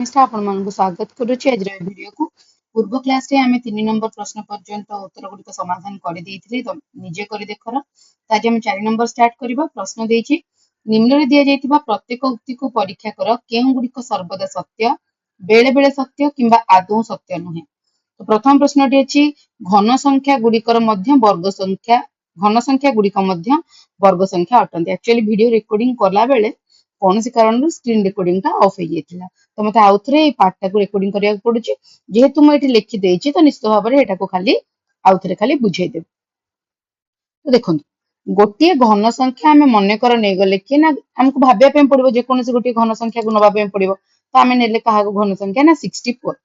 ଆପଣମାନଙ୍କୁ ସ୍ୱାଗତ କରୁଛି ଆଜିର ଏ ଭିଡିଓକୁ। ପୂର୍ବ କ୍ଲାସରେ ଆମେ 3 ନମ୍ବର ପ୍ରଶ୍ନ ପର୍ଯ୍ୟନ୍ତ ଉତ୍ତର ଗୁଡିକ ସମାଧାନ କରିଦେଇଥିଲେ, ତ ନିଜେ କରି ଦେଖର। ତ ଆଜି ଆମେ 4 ନମ୍ବର ଷ୍ଟାର୍ଟ କରିବା। ପ୍ରଶ୍ନ ଦେଇଛି, ନିମ୍ନରେ ଦିଆଯାଇଥିବା ପ୍ରତ୍ୟେକ ଉକ୍ତିକୁ ପରୀକ୍ଷା କର, କେଉଁ ଗୁଡିକ ସର୍ବଦା ସତ୍ୟ, ବେଳେ ବେଳେ ସତ୍ୟ କିମ୍ବା ଆଦୌ ସତ୍ୟ ନୁହେଁ। ତ ପ୍ରଥମ ପ୍ରଶ୍ନଟି ଅଛି, ଘନ ସଂଖ୍ୟା ଗୁଡିକର ମଧ୍ୟ ବର୍ଗ ସଂଖ୍ୟା ଘନ ସଂଖ୍ୟା ଗୁଡିକ ମଧ୍ୟ ବର୍ଗ ସଂଖ୍ୟା ଅଟନ୍ତି। ଆକ୍ଚୁଆଲି ଭିଡିଓ ରେକର୍ଡିଂ କଲା ବେଳେ କୌଣସି କାରଣରୁ ସ୍କ୍ରିନ୍ ରେକର୍ଡିଂ ଟା ଅଫ୍ ହେଇଯାଇଥିଲା, ତ ମତେ ଆଉଥରେ ଏଇ ପାର୍ଟଟାକୁ ରେକର୍ଡିଂ କରିବାକୁ ପଡୁଛି। ଯେହେତୁ ମୁଁ ଏଠି ଲେଖିଦେଇଛି, ତ ନିଶ୍ଚିତ ଭାବରେ ଏଟାକୁ ଆଉଥରେ ଖାଲି ବୁଝେଇଦେବି। ତ ଦେଖନ୍ତୁ, ଗୋଟିଏ ଘନ ସଂଖ୍ୟା ଆମେ ମନେକର ନେଇଗଲେ କି ନା, ଆମକୁ ଭାବିବା ପାଇଁ ପଡିବ ଯେକୌଣସି ଗୋଟିଏ ଘନ ସଂଖ୍ୟାକୁ ନବା ପାଇଁ ପଡିବ। ତ ଆମେ ନେଲେ କାହାକୁ ଘନ ସଂଖ୍ୟା ନା 64।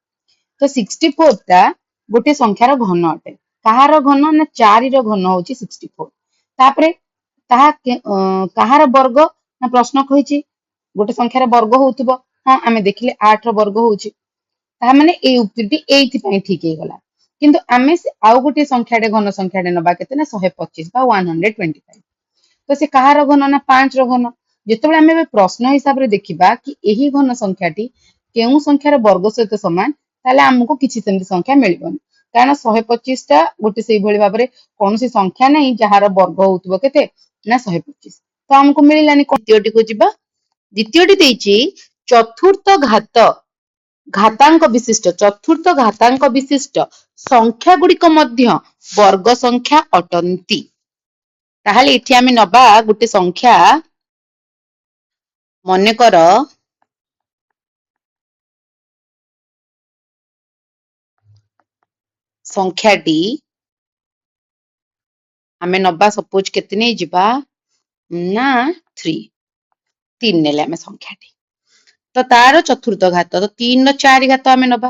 ତ 64 ଟା ଗୋଟିଏ ସଂଖ୍ୟାର ଘନ ଅଟେ। କାହାର ଘନ ନା 4 ର ଘନ ହଉଛି 64। ତାପରେ ତାହା କାହାର ବର୍ଗ ନା ପ୍ରଶ୍ନ କହିଛି ଗୋଟେ ସଂଖ୍ୟାର ବର୍ଗ ହଉଥିବ। ହଁ, ଆମେ ଦେଖିଲେ 8 ର ବର୍ଗ ହଉଛି। ତାହା ମାନେ ଏଇ ଉକ୍ତିଟି ଏଇଥିପାଇଁ ଠିକ ହେଇଗଲା। କିନ୍ତୁ ଆମେ ଆଉ ଗୋଟିଏ ସଂଖ୍ୟାଟେ ଘନ ସଂଖ୍ୟାଟେ ନବା, କେତେ ନା 125 ବା 125। ତ ସେ କାହାର ଘନ ନା 5 ର ଘନ। ଯେତେବେଳେ ଆମେ ଏବେ ପ୍ରଶ୍ନ ହିସାବରେ ଦେଖିବା କି ଏହି ଘନ ସଂଖ୍ୟାଟି କେଉଁ ସଂଖ୍ୟାର ବର୍ଗ ସହିତ ସମାନ, ତାହେଲେ ଆମକୁ କିଛି ସେମିତି ସଂଖ୍ୟା ମିଳିବନି। କାରଣ 125 ଟା ଗୋଟେ ସେଇଭଳି ଭାବରେ କୌଣସି ସଂଖ୍ୟା ନାହିଁ ଯାହାର ବର୍ଗ ହଉଥିବ କେତେ ନା 125। ତ ଆମକୁ ମିଳିଲାନି। ଦ୍ୱିତୀୟଟିକୁ ଯିବା। ଦ୍ୱିତୀୟଟି ଦେଇଛି, ଚତୁର୍ଥ ଘାତାଙ୍କ ବିଶିଷ୍ଟ ସଂଖ୍ୟା ଗୁଡିକ ମଧ୍ୟ ବର୍ଗ ସଂଖ୍ୟା ଅଟନ୍ତି। ତାହେଲେ ଏଠି ଆମେ ନବା ଗୋଟେ ସଂଖ୍ୟା, ମନେକର ସଂଖ୍ୟାଟି ଆମେ ନବା, ସପୋଜ କେତେ ନେଇଯିବା ନା 3 ନେଲେ ଆମେ ସଂଖ୍ୟାଟି। ତ ତାର ଚତୁର୍ଥ ଘାତ, ତ 3 ର 4 ଘାତ ଆମେ ନବା।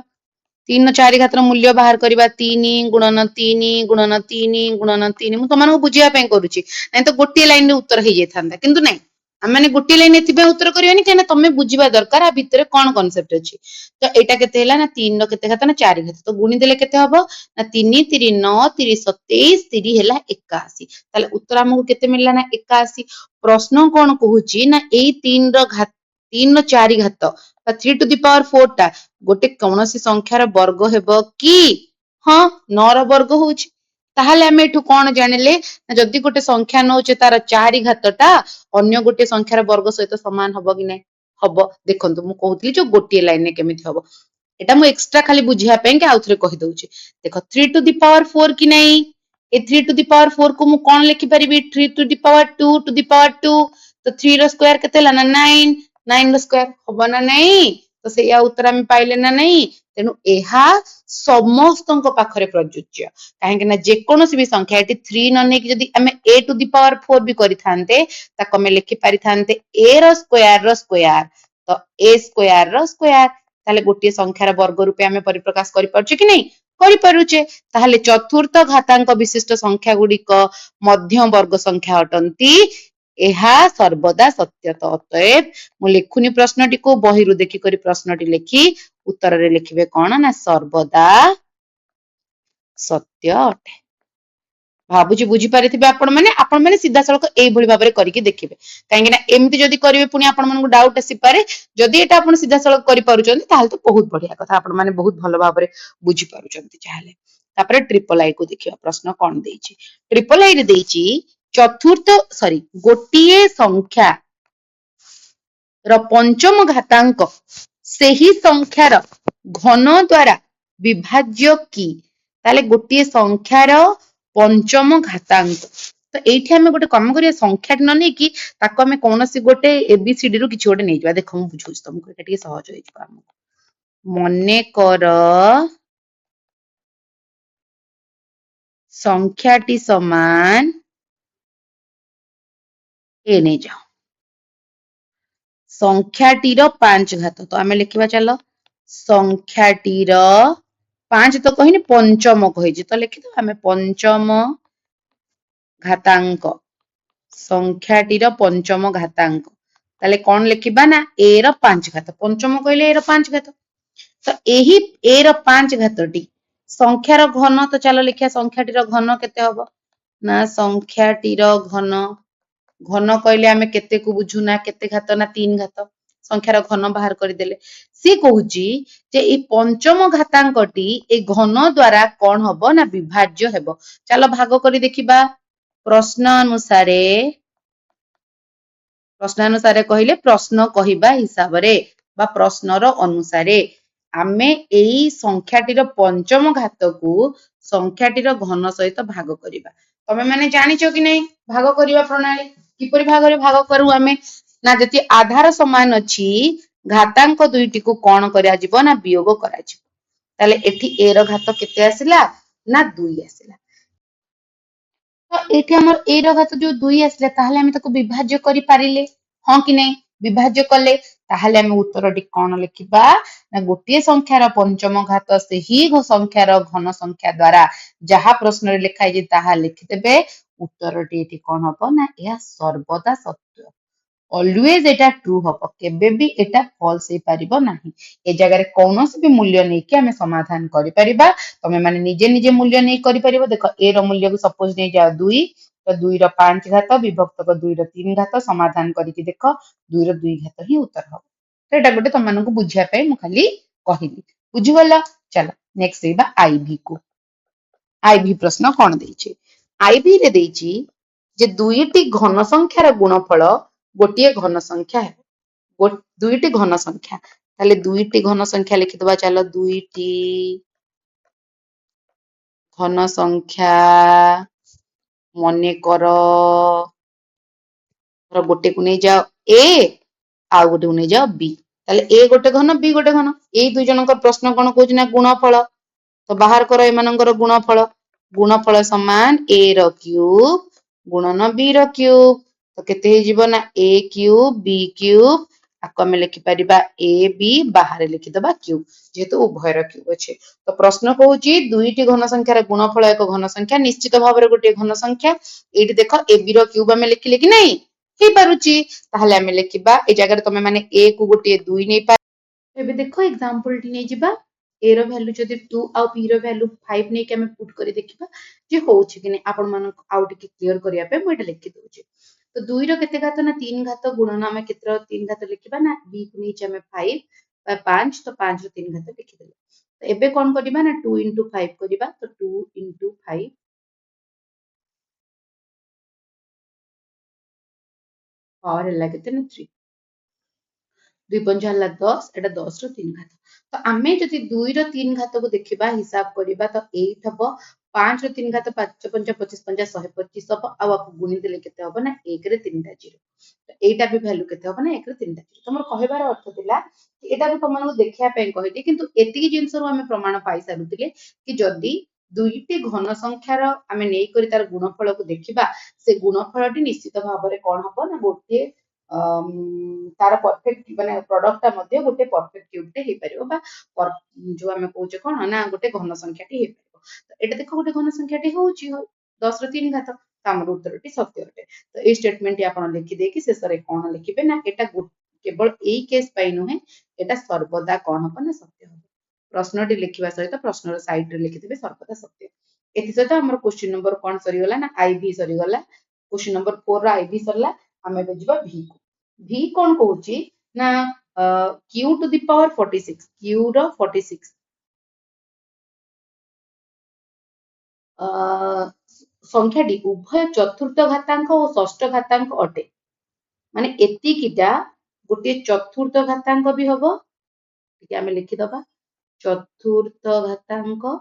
3 ର 4 ଘାତର ମୂଲ୍ୟ ବାହାର କରିବା, 3 ଗୁଣନ 3 ଗୁଣନ 3 ଗୁଣନ 3। ମୁଁ ତମମାନଙ୍କୁ ବୁଝିବା ପାଇଁ କରୁଛି, ନାଇଁ ତ ଗୋଟିଏ ଲାଇନରେ ଉତ୍ତର ହେଇଯାଇଥାନ୍ତା। କିନ୍ତୁ ନାଇଁ, ଆମେ ଗୋଟିଏ ଲାଇନ ଏଥିପାଇଁ ଉତ୍ତର କରିବାନି କାହିଁକିନା ତମେ ବୁଝିବା ଦରକାର ଆ ଭିତରେ କଣ କନସେପ୍ଟ ଅଛି। ତ ଏଇଟା କେତେ ହେଲା ନା 3 ର କେତେ ଘାତ ନା 4 ଘାତ। ତ ଗୁଣି ଦେଲେ କେତେ ହବ ନା 3 3 9 3 27, 3 ହେଲା 81। ତାହେଲେ ଉତ୍ତର ଆମକୁ କେତେ ମିଳିଲା ନା 81। ପ୍ରଶ୍ନ କଣ କହୁଛି ନା ଏଇ 3 ର 4 ଘାତ ବା 3 to the power 4 ଟା ଗୋଟେ କୌଣସି ସଂଖ୍ୟାର ବର୍ଗ ହେବ କି? ହଁ, 9 ର ବର୍ଗ ହଉଛି। ତାହେଲେ ଆମେ ଏଠୁ କଣ ଜାଣିଲେ ନା ଯଦି ଗୋଟେ ସଂଖ୍ୟା ନଉଛେ ତାର 4 ଘାତ ଟା ଅନ୍ୟ ଗୋଟେ ସଂଖ୍ୟାର ବର୍ଗ ସହିତ ସମାନ ହବ କି ନାଇଁ? ହବ। ଦେଖନ୍ତୁ, ମୁଁ କହୁଥିଲି ଯେ ଗୋଟିଏ ଲାଇନରେ କେମିତି ହବ, ଏଟା ମୁଁ ଏକ୍ସଟ୍ରା ଖାଲି ବୁଝିବା ପାଇଁ କି ଆଉଥରେ କହିଦଉଛି। ଦେଖ, 3 to the power 4 କି ନାଇଁ, ଏ 3 to the power 4 କୁ ମୁଁ କଣ ଲେଖିପାରିବି? 3 to the power 2 to the power 2। ତ 3 ର ସ୍କୋୟାର କେତେ ହେଲା ନା 9, 9 ର ସ୍କୋୟାର ହବ ନା ନାଇଁ? ତ ସେଇଆ ଉତ୍ତର ଆମେ ପାଇଲେ ନା ନାଇଁ? ତେଣୁ ଏହା ସମସ୍ତଙ୍କ ପାଖରେ ପ୍ରଯୁଜ୍ୟ। କାହିଁକି ନା ଯେକୌଣସି ବି ସଂଖ୍ୟା, ଏଠି 3 ନ ନେଇକି ଯଦି ଆମେ a to the power 4 ବି କରିଥାନ୍ତେ, ତାକୁ ଆମେ ଲେଖି ପାରିଥାନ୍ତେ a ର ସ୍କୋୟାର। ତ a ସ୍କୋୟାର ର ସ୍କୋୟାର। ତାହେଲେ ଗୋଟିଏ ସଂଖ୍ୟାର ବର୍ଗ ରୂପେ ଆମେ ପରିପ୍ରକାଶ କରିପାରୁଛେ କି ନାଇଁ? କରିପାରୁଛେ। ତାହେଲେ ଚତୁର୍ଥ ଘାତାଙ୍କ ବିଶିଷ୍ଟ ସଂଖ୍ୟା ଗୁଡିକ ମଧ୍ୟ ବର୍ଗ ସଂଖ୍ୟା ଅଟନ୍ତି, ଏହା ସର୍ବଦା ସତ୍ୟ। ତ ଅତଏବ ମୁଁ ଲେଖୁନି ପ୍ରଶ୍ନଟିକୁ, ବହିରୁ ଦେଖିକରି ପ୍ରଶ୍ନଟି ଲେଖି ଉତ୍ତରରେ ଲେଖିବେ କଣ ନା ସର୍ବଦା ସତ୍ୟ ଅଟେ। ଭାବୁଛି ବୁଝିପାରିଥିବେ ଆପଣମାନେ ସିଧାସଳଖ ଏଇଭଳି ଭାବରେ କରିକି ଦେଖିବେ। କାହିଁକି ନା ଏମିତି ଯଦି କରିବେ ପୁଣି ଆପଣମାନଙ୍କୁ ଡାଉଟ ଆସିପାରେ। ଯଦି ଏଟା ଆପଣ ସିଧାସଳଖ କରିପାରୁଛନ୍ତି ତାହେଲେ ତ ବହୁତ ବଢିଆ କଥା, ଆପଣମାନେ ବହୁତ ଭଲ ଭାବରେ ବୁଝିପାରୁଛନ୍ତି ଯାହେଲେ। ତାପରେ ଟ୍ରିପଲ ଆଇ କୁ ଦେଖିବା, ପ୍ରଶ୍ନ କଣ ଦେଇଛି। ଟ୍ରିପଲ ଆଇ ରେ ଦେଇଛି, ଗୋଟିଏ ସଂଖ୍ୟା ର ପଞ୍ଚମ ଘାତାଙ୍କ ସେହି ସଂଖ୍ୟାର ଘନ ଦ୍ୱାରା ବିଭାଜ୍ୟ କି? ତାହେଲେ ଗୋଟିଏ ସଂଖ୍ୟାର ପଞ୍ଚମ ଘାତାଙ୍କ। ତ ଏଇଠି ଆମେ ଗୋଟେ କାମ କରିବା, ସଂଖ୍ୟାଟି ନ ନେଇକି ତାକୁ ଆମେ କୌଣସି ଗୋଟେ ABCD ରୁ କିଛି ଗୋଟେ ନେଇଯିବା। ଦେଖ, ମୁଁ ବୁଝଉଛି ତମକୁ, ଏଇଟା ଟିକେ ସହଜ ହେଇଯିବ ଆମକୁ। ମନେକର ସଂଖ୍ୟାଟି ସମାନ ଏ ନେଇଯାଅ, ସଂଖ୍ୟାଟିର 5 ଘାତ। ତ ଆମେ ଲେଖିବା, ଚାଲ, ସଂଖ୍ୟାଟିର 5 ତ କହିନି, ପଞ୍ଚମ କହିଛି, ତ ଲେଖିଦବା ଆମେ ପଞ୍ଚମ ଘାତାଙ୍କ, ସଂଖ୍ୟାଟିର ପଞ୍ଚମ ଘାତାଙ୍କ। ତାହେଲେ କଣ ଲେଖିବା ନା a ର 5 ଘାତ। ପଞ୍ଚମ କହିଲେ a ର 5 ଘାତ। ତ ଏହି a ର 5 ଘାତଟି ସଂଖ୍ୟାର ଘନ। ତ ଚାଲ ଲେଖିବା ସଂଖ୍ୟାଟିର ଘନ କେତେ ହବ ନା ସଂଖ୍ୟାଟିର ଘନ କହିଲେ ଆମେ କେତେକୁ ବୁଝୁ ନା କେତେ ଘାତ ନା 3 ଘାତ। ସଂଖ୍ୟାର ଘନ ବାହାର କରିଦେଲେ। ସେ କହୁଛି ଯେ ଏଇ ପଞ୍ଚମ ଘାତାଙ୍କଟି ଏ ଘନ ଦ୍ୱାରା କଣ ହବ ନା ବିଭାଜ୍ୟ ହେବ। ଚାଲ ଭାଗ କରି ଦେଖିବା। ପ୍ରଶ୍ନାନୁସାରେ କହିଲେ ପ୍ରଶ୍ନ କହିବା ହିସାବରେ ବା ପ୍ରଶ୍ନର ଅନୁସାରେ ଆମେ ଏଇ ସଂଖ୍ୟାଟିର ପଞ୍ଚମ ଘାତକୁ ସଂଖ୍ୟାଟିର ଘନ ସହିତ ଭାଗ କରିବା। ତମେ ମାନେ ଜାଣିଛ କି ନାହିଁ ଭାଗ କରିବା ପ୍ରଣାଳୀ? କିପରି ଭାବରେ ଭାଗ କରୁ ଆମେ? ନା ଯଦି ଆଧାର ସମାନ ଅଛି ଘାତାଙ୍କ ଦୁଇଟିକୁ କଣ କରାଯିବ ନା ବିୟୋଗ କରାଯିବ। ତାହେଲେ ଏଠି a ର ଘାତ କେତେ ଆସିଲା ନା 2 ଆସିଲା। ତ ଏଠି ଆମର a ର ଘାତ ଯୋଉ 2 ଆସିଲା ତାହେଲେ ଆମେ ତାକୁ ବିଭାଜ୍ୟ କରିପାରିଲେ ହଁ କି ନାହିଁ? ବିଭାଜ୍ୟ କଲେ ତାହେଲେ ଆମେ ଉତ୍ତରଟି କଣ ଲେଖିବା ନା ଗୋଟିଏ ସଂଖ୍ୟାର ପଞ୍ଚମ ଘାତ ସେହି ସଂଖ୍ୟାର ଘନ ସଂଖ୍ୟା ଦ୍ୱାରା ଯାହା ପ୍ରଶ୍ନରେ ଲେଖା ହେଇଛି ତାହା ଲେଖିଦେବେ। ଉତ୍ତରଟି ଏଠି କଣ ହବ ନା ଏହା ସର୍ବଦା ସତ୍ୟ। ଅଲୱେଜ ଏଟା ଟ୍ରୁ ହବ, କେବେ ବି ଏଟା ଫଲସ ହେଇପାରିବ ନାହିଁ। ଏ ଜାଗାରେ କୌଣସି ବି ମୂଲ୍ୟ ନେଇକି ଆମେ ସମାଧାନ କରିପାରିବା। ତମେ ମାନେ ନିଜେ ନିଜେ ମୂଲ୍ୟ ନେଇ କରିପାରିବ। ଦେଖ a ର ମୂଲ୍ୟକୁ ସପୋଜ ନେଇଯାଅ 2, ତ 2 ର 5 ଘାତ ବିଭକ୍ତକ 2 ର 3 ଘାତ ସମାଧାନ କରିକି ଦେଖ 2 ର 2 ଘାତ ହିଁ ଉତ୍ତର ହବ। ତ ଏଟା ଗୋଟେ ତମମାନଙ୍କୁ ବୁଝିବା ପାଇଁ ମୁଁ ଖାଲି କହିଲି। ବୁଝିଗଲ? ଚାଲ ନେକ୍ସଟ ଯିବା ଆଇଭି କୁ। ଆଇଭି ପ୍ରଶ୍ନ କଣ ଦେଇଛି? ଆଇଭି ରେ ଦେଇଛି ଯେ ଦୁଇଟି ଘନ ସଂଖ୍ୟାର ଗୁଣଫଳ ଗୋଟିଏ ଘନ ସଂଖ୍ୟା ହେବ। ଦୁଇଟି ଘନ ସଂଖ୍ୟା, ତାହେଲେ ଦୁଇଟି ଘନ ସଂଖ୍ୟା ଲେଖିଦବା। ଚାଲ ଦୁଇଟି ଘନ ସଂଖ୍ୟା ମନେକର ଗୋଟେକୁ ନେଇଯାଅ a ଆଉ ଗୋଟେକୁ ନେଇଯାଅ b। ତାହେଲେ a ଗୋଟେ ଘନ b ଗୋଟେ ଘନ। ଏଇ ଦୁଇ ଜଣଙ୍କ ପ୍ରଶ୍ନ କଣ କହୁଛି ନା ଗୁଣଫଳ। ତ ବାହାର କର ଏମାନଙ୍କର ଗୁଣଫଳ। ଗୁଣଫଳ ସମାନ a ର କ୍ୟୁବ ଗୁଣନ b ର କ୍ୟୁବ। ତ କେତେ ହେଇଯିବ ନା a କ୍ୟୁବ b କ୍ୟୁବ। ଆକୁ ଆମେ ଲେଖିପାରିବା a b, ବାହାରେ ଲେଖିଦବା କ୍ୟୁବ ଯେହେତୁ ଉଭୟର କ୍ୟୁବ ଅଛି। ତ ପ୍ରଶ୍ନ କହୁଛି ଦୁଇଟି ଘନ ସଂଖ୍ୟାର ଗୁଣଫଳ ଏକ ଘନ ସଂଖ୍ୟା, ନିଶ୍ଚିତ ଭାବରେ ଗୋଟିଏ ଘନ ସଂଖ୍ୟା। ଏଇଠି ଦେଖ a b ର କ୍ୟୁବ ଆମେ ଲେଖିଲେ କି ନାହିଁ? ହେଇପାରୁଛି। ତାହେଲେ ଆମେ ଲେଖିବା ଏ ଜାଗାରେ ତମେ ମାନେ a କୁ ଗୋଟିଏ 2 ନେଇପାର। ଏବେ ଦେଖ ଏକ୍ସାମ୍ପଲ ଟି ନେଇଯିବା। a ର ଭ୍ୟାଲୁ ଯଦି 2 ଆଉ b ର ଭ୍ୟାଲୁ 5 ନେଇକି ଆମେ ପୁଟ୍ କରି ଦେଖିବା ଯେ ହଉଛି କି ନାହିଁ। ଆପଣ ମାନଙ୍କୁ ଆଉ ଟିକେ କ୍ଲିୟର କରିବା ପାଇଁ ମୁଁ ଏଟା ଲେଖି ଦଉଛି। ତ 2 ର କେତେ ଘାତ ନା 3 ଘାତ ଗୁଣନ ଆମେ କେତେର 3 ଘାତ ଲେଖିବା ନା b କୁ ନେଇଛି ଆମେ 5 ବା 5, ତ 5 ର 3 ଘାତ ଲେଖିଦେଲେ। ତ ଏବେ କଣ କରିବା ନା 2 into 5 କରିବା। ତ 2 into 5 ପାୱାର ହେଲା କେତେ ନା 3। 2 ପଞ୍ଚା ହେଲା 10, ଏଟା 10 ର 3 ଘାତ। ତ ଆମେ ଯଦି 2 ର 3 ଘାତକୁ ଦେଖିବା ହିସାବ କରିବା ତ 8 ହବ। 5 ର 3 ଘାତ 5 ପଞ୍ଚା 25 ପଞ୍ଚା 125 ହବ। ଆଉ ଆକୁ ଗୁଣି ଦେଲେ କେତେ ହବ ନା 1 ରେ 3ଟା 0। ତ ଏଇଟା ବି ଭ୍ୟାଲୁ କେତେ ହବ ନା 1 ରେ 3ଟା 0। ତମର କହିବାର ଅର୍ଥ ଥିଲା ଏଟା ବି ତମମାନଙ୍କୁ ଦେଖିବା ପାଇଁ କହିଲି, କିନ୍ତୁ ଏତିକି ଜିନିଷରୁ ଆମେ ପ୍ରମାଣ ପାଇସାରୁଥିଲେ କି ଯଦି ଦୁଇଟି ଘନ ସଂଖ୍ୟାର ଆମେ ନେଇକରି ତାର ଗୁଣଫଳକୁ ଦେଖିବା, ସେ ଗୁଣଫଳଟି ନିଶ୍ଚିତ ଭାବରେ କଣ ହବ ନା ଗୋଟିଏ ତାର ପରଫେକ୍ଟ ମାନେ ପ୍ରଡକ୍ଟଟା ମଧ୍ୟ ଗୋଟେ ପରଫେକ୍ଟ କ୍ୟୁବଟେ ହେଇପାରିବ ବା ଯୋଉ ଆମେ କହୁଛେ କଣ ନା ଗୋଟେ ଘନ ସଂଖ୍ୟାଟି ହେଇପାରିବ। ତ ଏଇଟା ଦେଖ ଗୋଟେ ଘନ ସଂଖ୍ୟାଟି ହଉଛି 10 ର 3 ଘାତ। ତ ଆମର ଉତ୍ତରଟି ସତ୍ୟ ଅଟେ। ତ ଏଇ ଷ୍ଟେଟମେଣ୍ଟଟି ଆପଣ ଲେଖିଦେଇକି ଶେଷରେ କଣ ଲେଖିବେ ନା ଏଟା କେବଳ ଏଇ କେସ୍ ପାଇଁ ନୁହେଁ, ଏଟା ସର୍ବଦା କଣ ହବ ନା ସତ୍ୟ ହବ। ପ୍ରଶ୍ନଟି ଲେଖିବା ସହିତ ପ୍ରଶ୍ନର ସାଇଡରେ ଲେଖିଦେବେ ସର୍ବଦା ସତ୍ୟ। ଏଥିସହିତ ଆମର କ୍ୱେଶ୍ଚିନ୍ ନମ୍ବର କଣ ସରିଗଲା ନା ଆଇଭି ସରିଗଲା। କ୍ୱେଶ୍ଚିନ୍ ନମ୍ବର 4 ର ଆଇଭି ସରିଲା। ଆମେ ଏବେ ଯିବା ଭି କୁ। ଭି କଣ କହୁଛି ନା q to the power 46, q ର 46 ସଂଖ୍ୟାଟି ଉଭୟ ଚତୁର୍ଥ ଘାତାଙ୍କ ଓ ଷଷ୍ଠ ଘାତାଙ୍କ ଅଟେ। ମାନେ ଏତିକିଟା ଗୋଟିଏ ଚତୁର୍ଥ ଘାତାଙ୍କ ବି ହବ। ଟିକେ ଆମେ ଲେଖିଦବା ଚତୁର୍ଥ ଘାତାଙ୍କ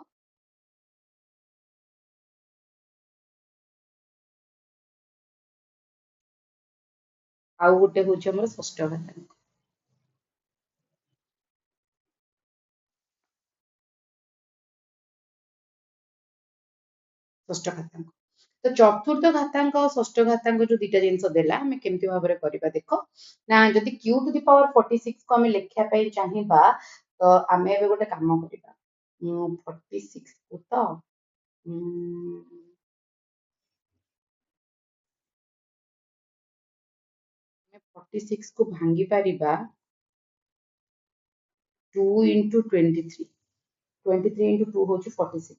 ଆଉ ଗୋଟେ ହଉଛି ଆମର ଷଷ୍ଠ ଘାତାଙ୍କ। ଷଷ୍ଠ ଘାତାଙ୍କ। ତ ଚତୁର୍ଥ ଘାତାଙ୍କ ଆଉ ଷଷ୍ଠ ଘାତାଙ୍କ ଯୋଉ ଦିଟା ଜିନିଷ ଦେଲା ଆମେ କେମିତି ଭାବରେ କରିବା ଦେଖ ନା ଯଦି q to the power 46 କୁ ଆମେ ଲେଖିବା ପାଇଁ ଚାହିଁବା ତ ଆମେ ଏବେ ଗୋଟେ କାମ କରିବା 46 କୁ ତ 46 କୁ ଭାଙ୍ଗି ପାରିବା 2 into 23, 23 into 2 ହଉଛି 46।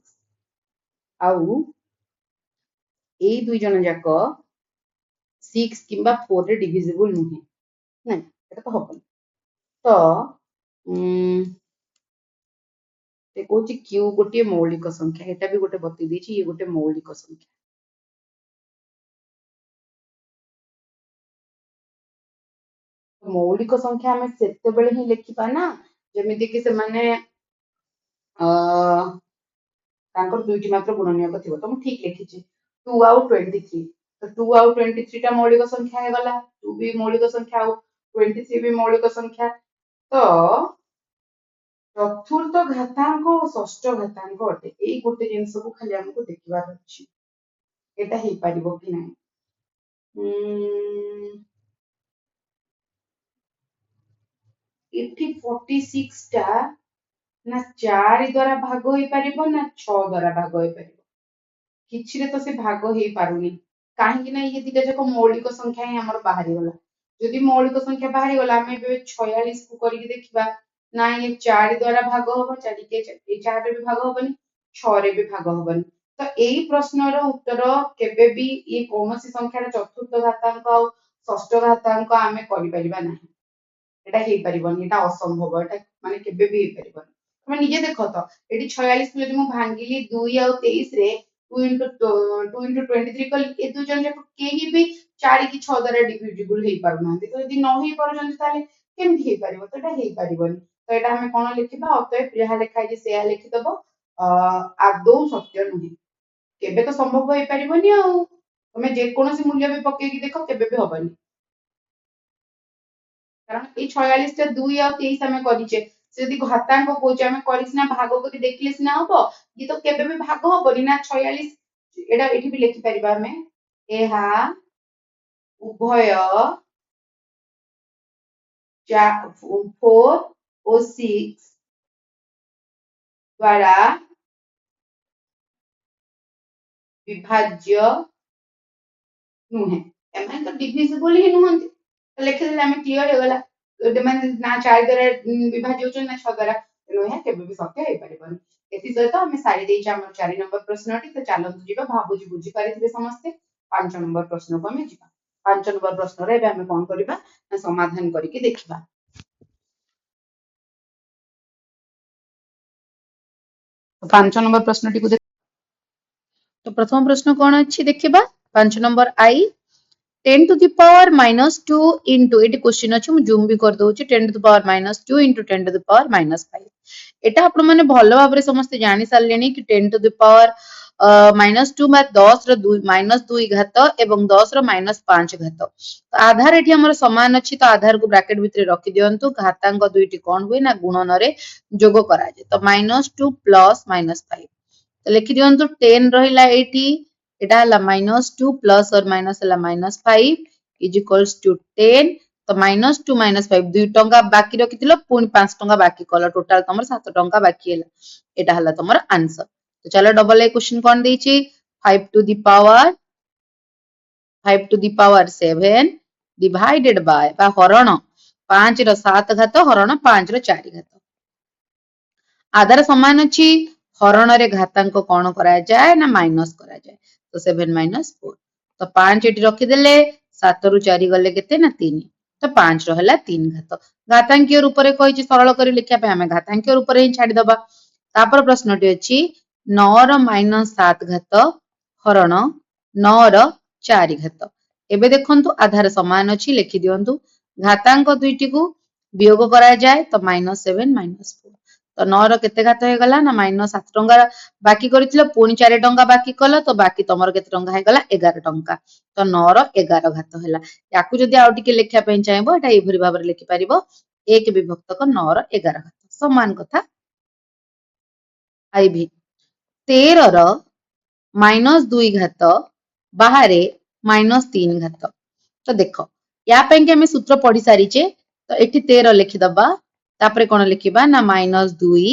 ଆଉ ଏଇ ଦୁଇ ଜଣ ଯାକ 6 କିମ୍ବା 4 ରେ ଡିଭିଜିବୁଲ ନୁହେଁ। ନାଇଁ ଏଟା ତ ହବନି। तो कौच क्यू गोटे मौलिक संख्या एटा भी गोटे बती देछि ये गोटे मौलिक संख्या मौलिक संख्या आम से बेले ही लिखिपा ना जमीती कि से माने दुईटी मात्र गुणनीयक थी तो मुझे ठीक लिखी 2 आउ 23 तो 2 आउ 23 टा मौलिक संख्या है गला 2 भी मौलिक संख्या आउ 23 भी मौलिक संख्या तो चतुर्थ घातांक और षष्ठ घातांक अटे एई गोटे जिंस को खाली हमको देखिबार अछि एटा हे पारिबो कि नै एठी 46 टा ना 4 द्वारा भाग होई पारिबो ना 6 द्वारा भाग होई पारिबो किछि रे तो से भाग होई पारुनी काहे कि ना ये दिटा जको मौलिक संख्या ही हमर बाहरी गला यदि मौलिक संख्या बाहरी गला हमें 46 को करी देखिबा ना ये 4 द्वारा भाग होबो 4 के 4 रे भी भाग होबनी 6 रे भी भाग होबनी तो एई प्रश्नर उत्तर केबे भी ये कोनोसी संख्यार चतुर्थ घातांक और षष्ठ घातांक आमे करि परिबा नाही एटा हे परिबनी एटा असंभव एटा माने केबे भी हे परिबनी तमे निजे देखो तो एटी 46 को यदि मु भांगिली 2 और 23 रे 2 into 23 कल ए दु जन जक केही भी 4 की 6 द्वारा डिविजिबल हे पारुनांती तो यदि न हे पारुचंती ताले केमथि हे पारिबो तो एटा हे पारिबनी तो एटा हमें कोन लिखिबा अतः जहा लिखा जे से लिखि दबो आदौ सत्य नुहे केबे तो संभव हे पारिबनी आ तमे जे कोनोसी मूल्य भी पके की देखो केबे भी होबनी कारण ए 46 टा 2 और 23 हमें करिचे यदि घातांक कोचे हमें करिसना भाग करी देखले सिना हबो ये तो केबे भी भाग हबोनी ना 46 एटा एठी भी लिखि परिबा हमें एहा उभय 4 और 6 द्वारा विभाज्य नुहे एमन तो डिविजिबल ही नुहंती तो लिखि देले हमें क्लियर हो गला माने ना 4 द्वारा विभाज्य होचन ना 6 द्वारा नुहे केबे भी सत्य हे परिबनी एति सहित हम सारी देइछ हमर 4 नंबर प्रश्नटी तो चलंतु जिबा भाबुजी बुझी पारिथिबे समस्ते 5 नंबर प्रश्न को हमें जिबा 5 नंबर प्रश्न रे हमें कोन करबा ना समाधान करके देखिबा 5 नंबर प्रश्नटी को तो प्रथम प्रश्न कौन अच्छी देखिबा 5 number I 10 to the power minus 2 into eighty question अछि मु जूम भी कर दोछि 10 to the power minus 2 into 10 to the power minus 5 एटा आपण माने भलो भाबरे समस्त जानि सारलेनी कि 10 to the power माइनस 2 मार 10 रो 2 माइनस 2 घात एवं 10 रो माइनस 5 घात तो आधार एठी हमर समान अछि तो आधार को ब्रैकेट भितरे रखि दियंतु घातांक दुईटी कोन हुए ना गुणन रे जोग करा जे तो -2 प्लस -5 तो लिखि दियंतु 10 रहिला एटी एटा हला -2 प्लस और माइनस हला -5 इज इक्वल्स टू 10 तो -2 -5 2 टंका बाकी रखिथिलो पुनी 5 टंका बाकी कलो टोटल तमर 7 टंका बाकी हला एटा हला तमर आंसर तो चलो डबल ए क्वेश्चन कोन देछि 5 to the power 7 divided by बा हरण 5 रो 7 घात हरण 5 रो 4 घात आधार समान अछि हरण रे घातांक कोन करा जाय ना माइनस करा जाय तो 7 - 4 तो 5 एटी रखि देले 7 रु 4 गले केते ना 3 तो 5 रो हला 3 घात घातांकीय रूप रे कहिछि सरल करी लिखिया पे हमें घातांकीय रूप रे ही छाडी दबा तापर प्रश्नटी अछि 9 रो -7 घात हरण 9 रो 4 घात एबे देखंतु आधार समान अछि लिखि दियंतु घातांक दुईटी को वियोग करा जाय तो -7 -4 तो 9 रो केते घात हे गला ना -7 टंका बाकी करिथिलो पुनी 4 टंका बाकी कलो तो बाकी तमर केते टंका हे गला 11 टंका तो 9 रो 11 घात हला याकू जदी आउ टिके लेखिया पे चाहबो एटा एभरी भाबर लेखि परिबो 1 विभक्त को 9 रो 11 घात समान कथा आईभी 13 रो -2 घात बाहरे -3 घात तो देखो या पे के हमें सूत्र पढ़ी सारीचे तो एठी 13 लिखि दबा तापरे कोन लिखिबा ना -2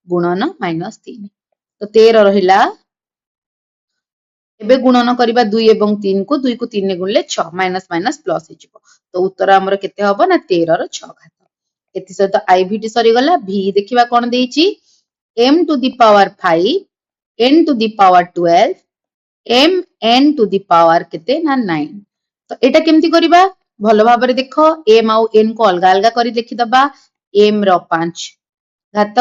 गुणन -3 तो 13 रहिला एबे गुणन करिबा 2 एवं 3 को 2 को 3 ने गुणले 6 माइनस माइनस प्लस हे जिवो तो उत्तर हमर केते हबो ना 13 रो 6 घात एति सहित आईवीटी सरी गला भी देखिबा कोन देइची m to the power 5 n to the power 12 m n to the power केते ना 9 तो एटा केमति करिबा भलो भाबरे देखो m आउ n को अलगा अलगा करी देखि दबा m ର 5 ଘାତ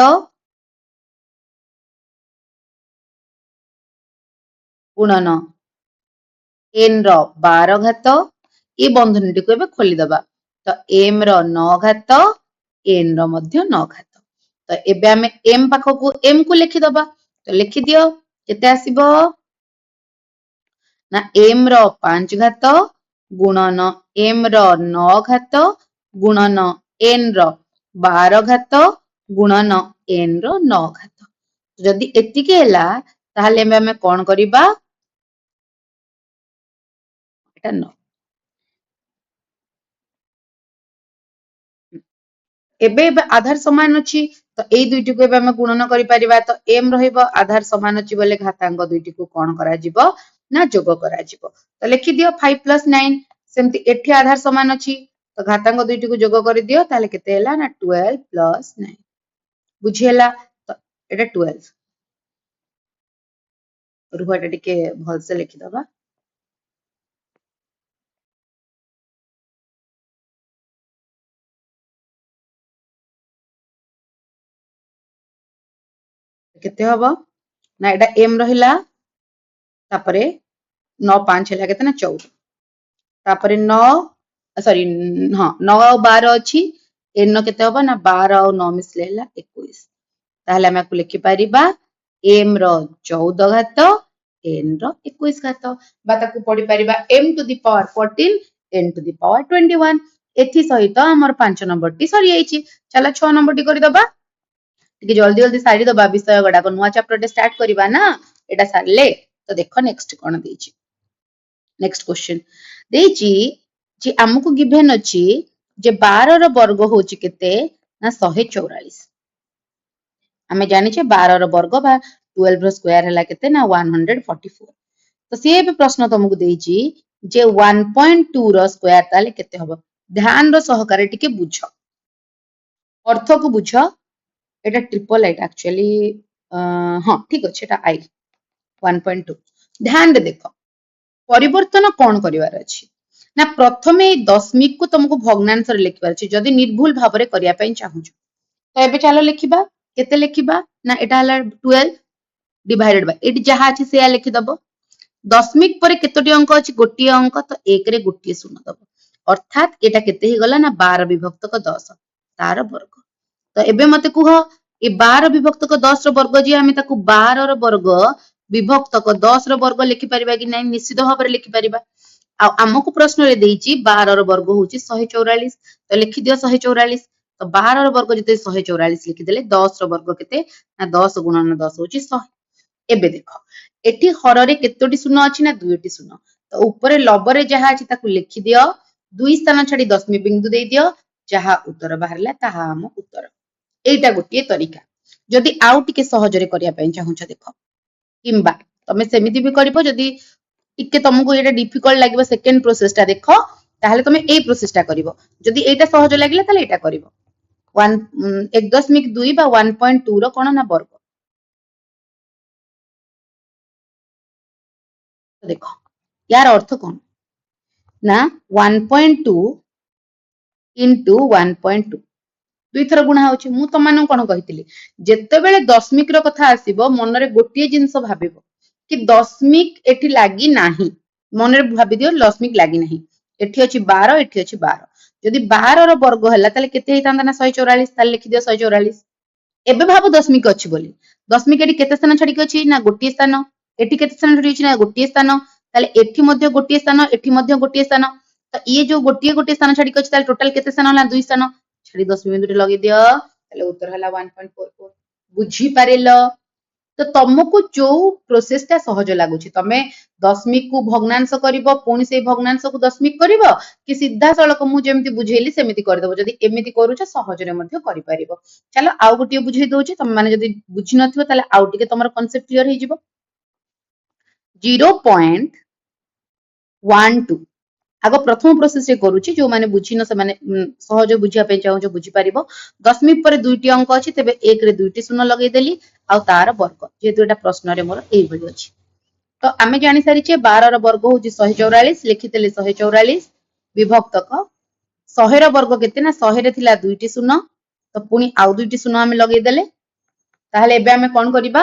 ଗୁଣନ n ର 12 ଘାତ ଏ ବନ୍ଧନୀଟିକୁ ଏବେ ଖୋଲିଦବା ତ m ର 9 ଘାତ n ର ମଧ୍ୟ 9 ଘାତ ତ ଏବେ ଆମେ m ପାଖକୁ m କୁ ଲେଖିଦବା ତ ଲେଖିଦିଅ କେତେ ଆସିବ ନା m ର 5 ଘାତ ଗୁଣନ m ର 9 ଘାତ ଗୁଣନ n ର 12 ଘାତ ଗୁଣନ n ର 9 ଘାତ ଯଦି ଏତିକି ହେଲା ତାହେଲେ ଆମେ କଣ କରିବା এটা 9 ଏବେ ଆଧାର ସମାନ ଅଛି ତ ଏଇ ଦୁଇଟିକୁ ଏବେ ଆମେ ଗୁଣନ କରିପାରିବା ତ m ରହିବ ଆଧାର ସମାନ ଅଛି ବୋଲେ ଘାତାଙ୍କ ଦୁଇଟିକୁ କଣ କରାଯିବ ନା ଯୋଗ କରାଯିବ ତ ଲେଖିଦିଅ 5 ପ୍ଲସ୍ 9 ସେମିତି ଏଠି ଆଧାର ସମାନ ଅଛି ତ ଘାତାଙ୍କ ଦୁଇଟିକୁ ଯୋଗ କରିଦିଅ ତାହେଲେ କେତେ ହେଲା ନା 12 ପ୍ଲସ୍ 9 ବୁଝି ହେଲା ତ ଏଟା 12 ରୁହ ଏଟା ଟିକେ ଭଲସେ ଲେଖିଦବା କେତେ ହବ ନା ଏଟା m ରହିଲା ତାପରେ 9 5 ହେଲା କେତେ ନା 14 ତାପରେ 9 ସରି ହଁ 9 ଆଉ 12 ଅଛି n ର କେତେ ହବ ନା 12 ଆଉ 9 ମିଶିଲେ ହେଲା 21 ତାହେଲେ ଆମେ ଆକୁ ଲେଖି ପାରିବା m ର 14 ଘାତ n ର 21 ଘାତ ବା ତାକୁ ପଢି ପାରିବା m to the power 14 n to the power 21 ଏଥି ସହିତ ଆମର 5 ନମ୍ବରଟି ସରି ଯାଇଛି ଚାଲ 6 ନମ୍ବରଟି କରିଦବା ଟିକେ ଜଲ୍ଦି ଜଲ୍ଦି ସାରି ଦବା ବିଷୟ ଗୁଡାକ ନୂଆ ଚାପ୍ଟରଟେ ଷ୍ଟାର୍ଟ କରିବା ନା ଏଟା ସାରିଲେ ତ ଦେଖ ନେକ୍ସଟ କଣ ଦେଇଛି ନେକ୍ସଟ क्वेश्चन ଦେଇଛି ଯେ ଆମକୁ गिवन ଅଛି ଯେ 12 ର ବର୍ଗ ହଉଛି କେତେ ନା 144 ଆମେ ଜାଣିଛେ 12 ର ବର୍ଗ ବା 12 ର ସ୍କ୍ୱାର ହେଲା କେତେ ନା 144 ତ ସିଏ ଏବେ ପ୍ରଶ୍ନ ତମକୁ ଦେଇଛି ଯେ 1.2 ର ସ୍କ୍ୱାର ତାହେଲେ କେତେ ହବ ଧ୍ୟାନର ସହକାରେ ଟିକେ ବୁଝ ଅର୍ଥକୁ ବୁଝ এটা ট্রিপল আইট एक्चुअली हाँ ठीक अच्छे এটা आई 1.2 ध्यान दे देखो परिवर्तन कौन करिवार अछि ना प्रथमे दशमिक को तुमको भग्नांश रे लिखिबार अछि जदि निर्भुल भाव रे करिया पई चाहू तो एबे चलो लिखिबा केते लिखिबा ना एटा हला 12 डिवाइडेड बाय एटी जहा अछि से लिखि दबो दशमिक परे केतोटी अंक अछि गोटी अंक तो 1 रे गोटी शून्य दबो अर्थात एटा केते ही गला ना 12 विभक्तक 10 तार वर्ग तो एबे मते कुह ए 12 विभक्तक 10 रो वर्ग जे आमे ताकू 12 रो वर्ग विभक्तक 10 रो वर्ग लिखि परिबा कि नै निश्चित भाव रे लिखि परिबा आ हमकु प्रश्न रे देइची 12 रो वर्ग होची 144 तो लिखि दियो 144 तो 12 रो वर्ग जते 144 लिखि देले 10 रो वर्ग केते ना 10 गुणन 10 होची 100 एबे देखो एठी हर रे केतोटी शून्य अछि ना दुईटी शून्य तो ऊपर लबरे जहा अछि ताकू लिखि दियो दुई स्थान छाडी दशमी बिंदु देई दियो जहा उत्तर बाहरला ताहा हम उत्तर एटा गोटे तरीका जदि आउ टिके सहजरे करिया पई चाहूछ देखो किंबा तमे सेमिति भी करिवो जदि टिके तुमको एटा डिफिकल्ट लागिवो सेकंड प्रोसेस टा देखो ताहले तमे एई प्रोसेस टा करिवो जदि एटा सहज लागिला ताहले एटा करिवो 1.2 बा 1.2 रो कोन ना वर्ग देखो यार अर्थ कोन ना 1.2 into 1.2 दुई थर गुणा होची मु तमानन कोन कहितली जेतेबेले दशमिक रो कथा आसीबो मनरे गोटिए जिंस भाबिबो कि दशमिक एठी लागी नाही मनरे भाबि दियो दशमिक लागी नाही एठी अछि 12 एठी अछि 12 जदि 12 रो वर्ग हला ताले केते हेतांदा ना 144 ताले लिखि दियो 144 एबे भाबो दशमिक अछि बोली दशमिक एठी केते स्थान छाडी के अछि ना गोटिए स्थान एठी केते स्थान छाडी अछि ना गोटिए स्थान ताले एठी मध्य गोटिए स्थान एठी मध्य गोटिए स्थान तो ये जो गोटिए स्थान छाडी के अछि ताले टोटल केते स्थान हला दुई स्थान छाडी दशमी बिंदु लगे दियो ताले उत्तर हला 1.44 बुझी पारेलो तो तुमको जो प्रोसेस टा सहज लागुची तमे दशमिक को भग्नांश करिवो पुणी से भग्नांश को दशमिक करिवो कि सीधा सळक मु जेमति बुझेली सेमिति कर देबो जदि एमिति करूछ सहज रे मध्य करि परिवो चलो आउ गोटिए बुझेई दोची तमे माने जदि बुझी नथिवो ताले आउ टिके तमर कांसेप्ट क्लियर हे जिवो 0.12 आग प्रथम प्रोसेस रे करूची जो माने बुझिनो से माने सहज बुझिया पे चाहू जो बुझी परिबो दशमिक पर दुईटी अंक अछि तबे 1 रे दुईटी शून्य लगेई देली आ तार वर्ग जेतु एटा प्रश्न रे मोर एई भली अछि तो आमे जानि सारिचे 12 रो वर्ग होची 144 लिखितेले 144 विभक्तक 100 रो वर्ग केते ना 100 रे थिला दुईटी शून्य तो पुणी आउ दुईटी शून्य आम लगेदेले ताहले एबे आमे कोन करिबा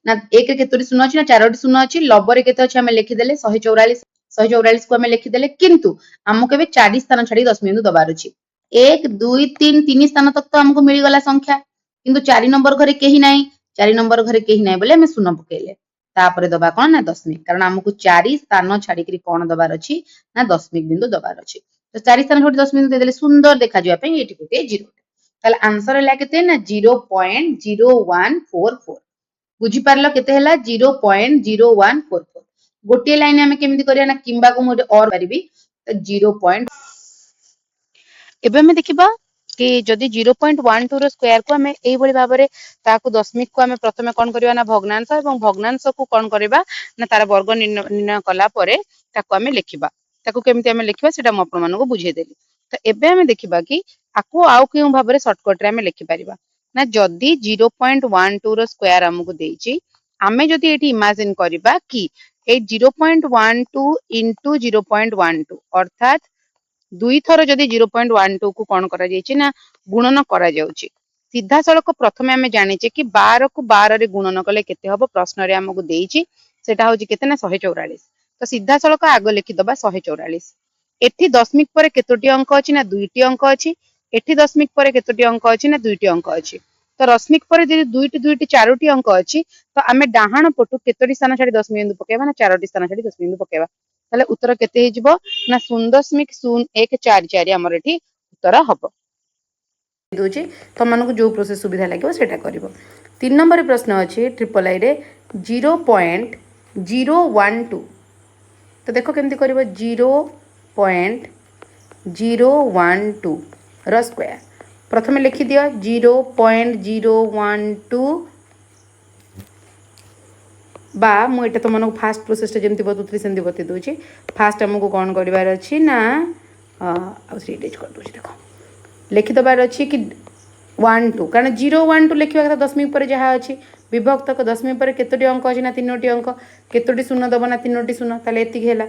ना एक रे केतोटी शून्य अछि ना चारोटी शून्य अछि लबरे केते अछि आमे लिखिदेले 144 को आमे लिखिदेले किंतु हमको एबे 4 स्थान छाडी 10 बिंदु दबार अछि 1 2 3 3 स्थान तक तो हमको मिली गला संख्या किंतु 4 नंबर घरे केही नाही 4 नंबर घरे केही नाही बोले हमें शून्य पकेले तापरे दबा कोन ना दशमिक कारण हमको 4 स्थान छाडी करी कोन दबार अछि ना दशमिक बिंदु दबार अछि तो 4 स्थान छोटी 10 बिंदु दे देले सुंदर देखा जिया पे एठी गुटे 0 ताले आंसर हैला केते ना 0.0144 बुझी पारलो केते हैला 0.0144 गोटे लाइन में केमिति करिया ना किंबा को मोटे और करबी 0. एबे में देखिबा कि जदि 0.12 रो स्क्वायर को हमें एई बळी भाबरे ताकू दशमिक को हमें प्रथमे कोन करिवा ना भग्नांश एवं भग्नांश को कोन करिवा ना तार वर्ग निर्णय कला परे ताकू हमें लिखिबा ताकू केमिति हमें लिखिबा सेटा म आपन मानको बुझे देली तो एबे हमें देखिबा कि आकू आउ केउ भाबरे शॉर्टकट रे हमें लिखि परिबा ना जदि 0.12 रो स्क्वायर हमकु देइची हमें जदि एठी इमेजिन करिबा कि ए 0.12 into 0.12 अर्थात दुई थर जदि 0.12 को कोन करा जायछि ना गुणन करा जाउछि सीधा सड़क प्रथमे हमें जानिचे कि 12 को 12 रे गुणन कले केते हबो प्रश्न रे हमकु देइछि सेटा होछि केते ना 144 तो सीधा सड़क आगो लिखि दबा 144 एठी दशमिक परे केतोटी अंक अछि ना दुईटी अंक अछि एठी दशमिक परे केतोटी अंक अछि ना दुईटी अंक अछि तो रश्मिक परे जदि दुईटी दुईटी चारोटी अंक अछि तो आमे डाहाण पटु केतोटी स्थान छाडी 10 बिंदु पकेबा ना चारोटी स्थान छाडी 10 बिंदु पकेबा ताले उत्तर केते हिजबो ना 0.0144 हमर एठी उत्तर हबो दोछि तो मानको जो प्रोसेस सुविधा लागियो सेटा करिवो 3 नंबर प्रश्न अछि ट्रिपल आई रे 0.012 तो देखो केमती करिवो 0.012 रो स्क्वायर प्रथमे लिखि दियो 0.012 बा मु एटा तो मन फास्ट प्रोसेस जेमती बतुतली सेमती बते दोछि फास्ट हमको कोन करिवार अछि ना आ सीडेज कर दोछि देखो लिखि दबार अछि कि 12 कारण 012 लिखिबा कथा दशमिक पर जहा अछि विभक्त को दशमिक पर केतोटी अंक अछि ना तीनोटी अंक केतोटी शून्य दबो ना तीनोटी शून्य ताले एति हेला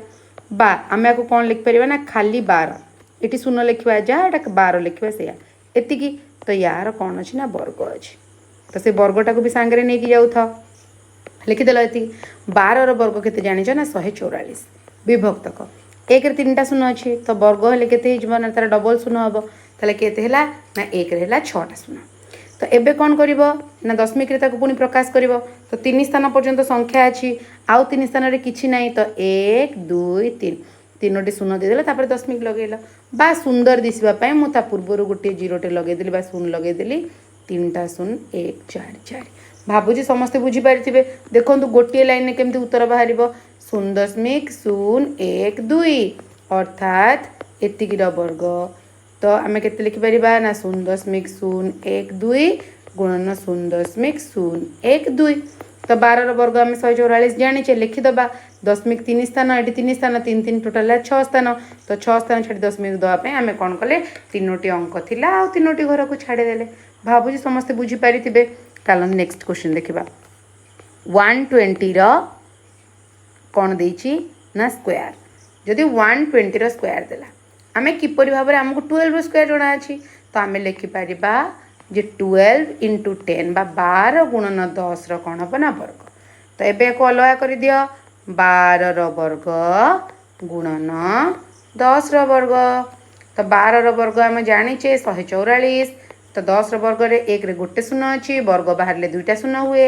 बा आमे को कोन लिख परिबा ना खाली 12 एटी शून्य लिखिबा जा एटा 12 लिखिबा सेया एति की तो यार कोन अछि ना वर्ग अछि तो से वर्गटा को भी सांगरे नै कि जाउ था लिखिदेल ये 12 वर्ग के जानी ना 144 विभक्त को एक रे 3टा शून्य अच्छे तो वर्ग हेले केते ना तार डबल शून्य हम ताले केते हेला ना एक रे हेला 6टा शून्य तो एबे कौन करिवो ना दशमिक रे ताको पुनी प्रकाश करिवो तो 3 स्थान पर्यंत संख्या अछि आउ 3 स्थान रे किछि नाही तो 1 2 3 तीनोटी शून्य दे देला तापर दशमिक लगेला बा सुंदर दिसबा पय मु ता पूर्वरु गोटे जीरोटे लगे देली बा शून्य लगे देली 3टा शून्य 1 4 4 भाबुजी समस्ते बुझी पारिथिबे देखंतु गोटे लाइन केमती उत्तर बाहरिबो 0.012 अर्थात एतिकी वर्ग तो आमे केते लिखि परिबा ना 0.012 गुणन 0.012 तो 12 वर्ग आमे 144 जानिचे लिखि दबा दशमिक 3 स्थान एटी 3 स्थान 3 3 टोटल 6 स्थान तो 6 स्थान छाडी दशमिक दवा पे आमे कोन कले तीनोटी अंक थिला आ तीनोटी घर को छाडी देले भाबुजी समस्ते बुझी पारिथिबे चलो नेक्स्ट क्वेश्चन देखिबा 120 रो कोन देछि ना स्क्वायर जदि 120 रो स्क्वायर देला आमे किपरि भाबरे हमको 12 रो स्क्वायर जोना अछि तो आमे लिखि परिबा जे 12 into 10 बा 12 गुणन 10 रो कोन बना वर्ग तो एबे को अलगा करि दियो 12 रो वर्ग गुणन 10 रो वर्ग तो 12 रो वर्ग आमे जानि छे 144 तो 10 रो वर्ग रे 1 रे गोटे शून्य अछि वर्ग बाहर ले दुईटा शून्य हुए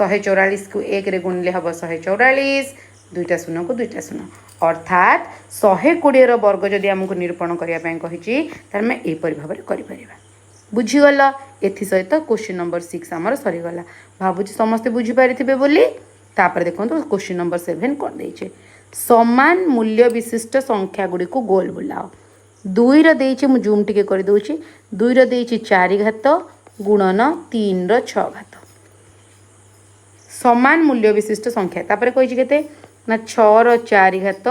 144 को 1 रे गुणले हबो 144 दुईटा शून्य को दुईटा शून्य अर्थात 120 रो वर्ग जदि हमको निरूपण करिया पय कहिछि त हम ए परि भाबरे करि परिबा बुझी गला एथि सहित क्वेश्चन नंबर 6 हमर सरी गला भाबुची समस्त बुझी पारिथिबे बोली तापर देखंतु क्वेश्चन नंबर 7 कोन दैछे समान मूल्य विशिष्ट संख्या गुडी को गोल बुलाओ 2 रो दैछे मु जूम टिके करि दोछि 2 रो दैछे 4 घात गुणन 3 रो 6 घात समान मूल्य विशिष्ट संख्या तापर कहिछि केते ना 6 रो 4 घात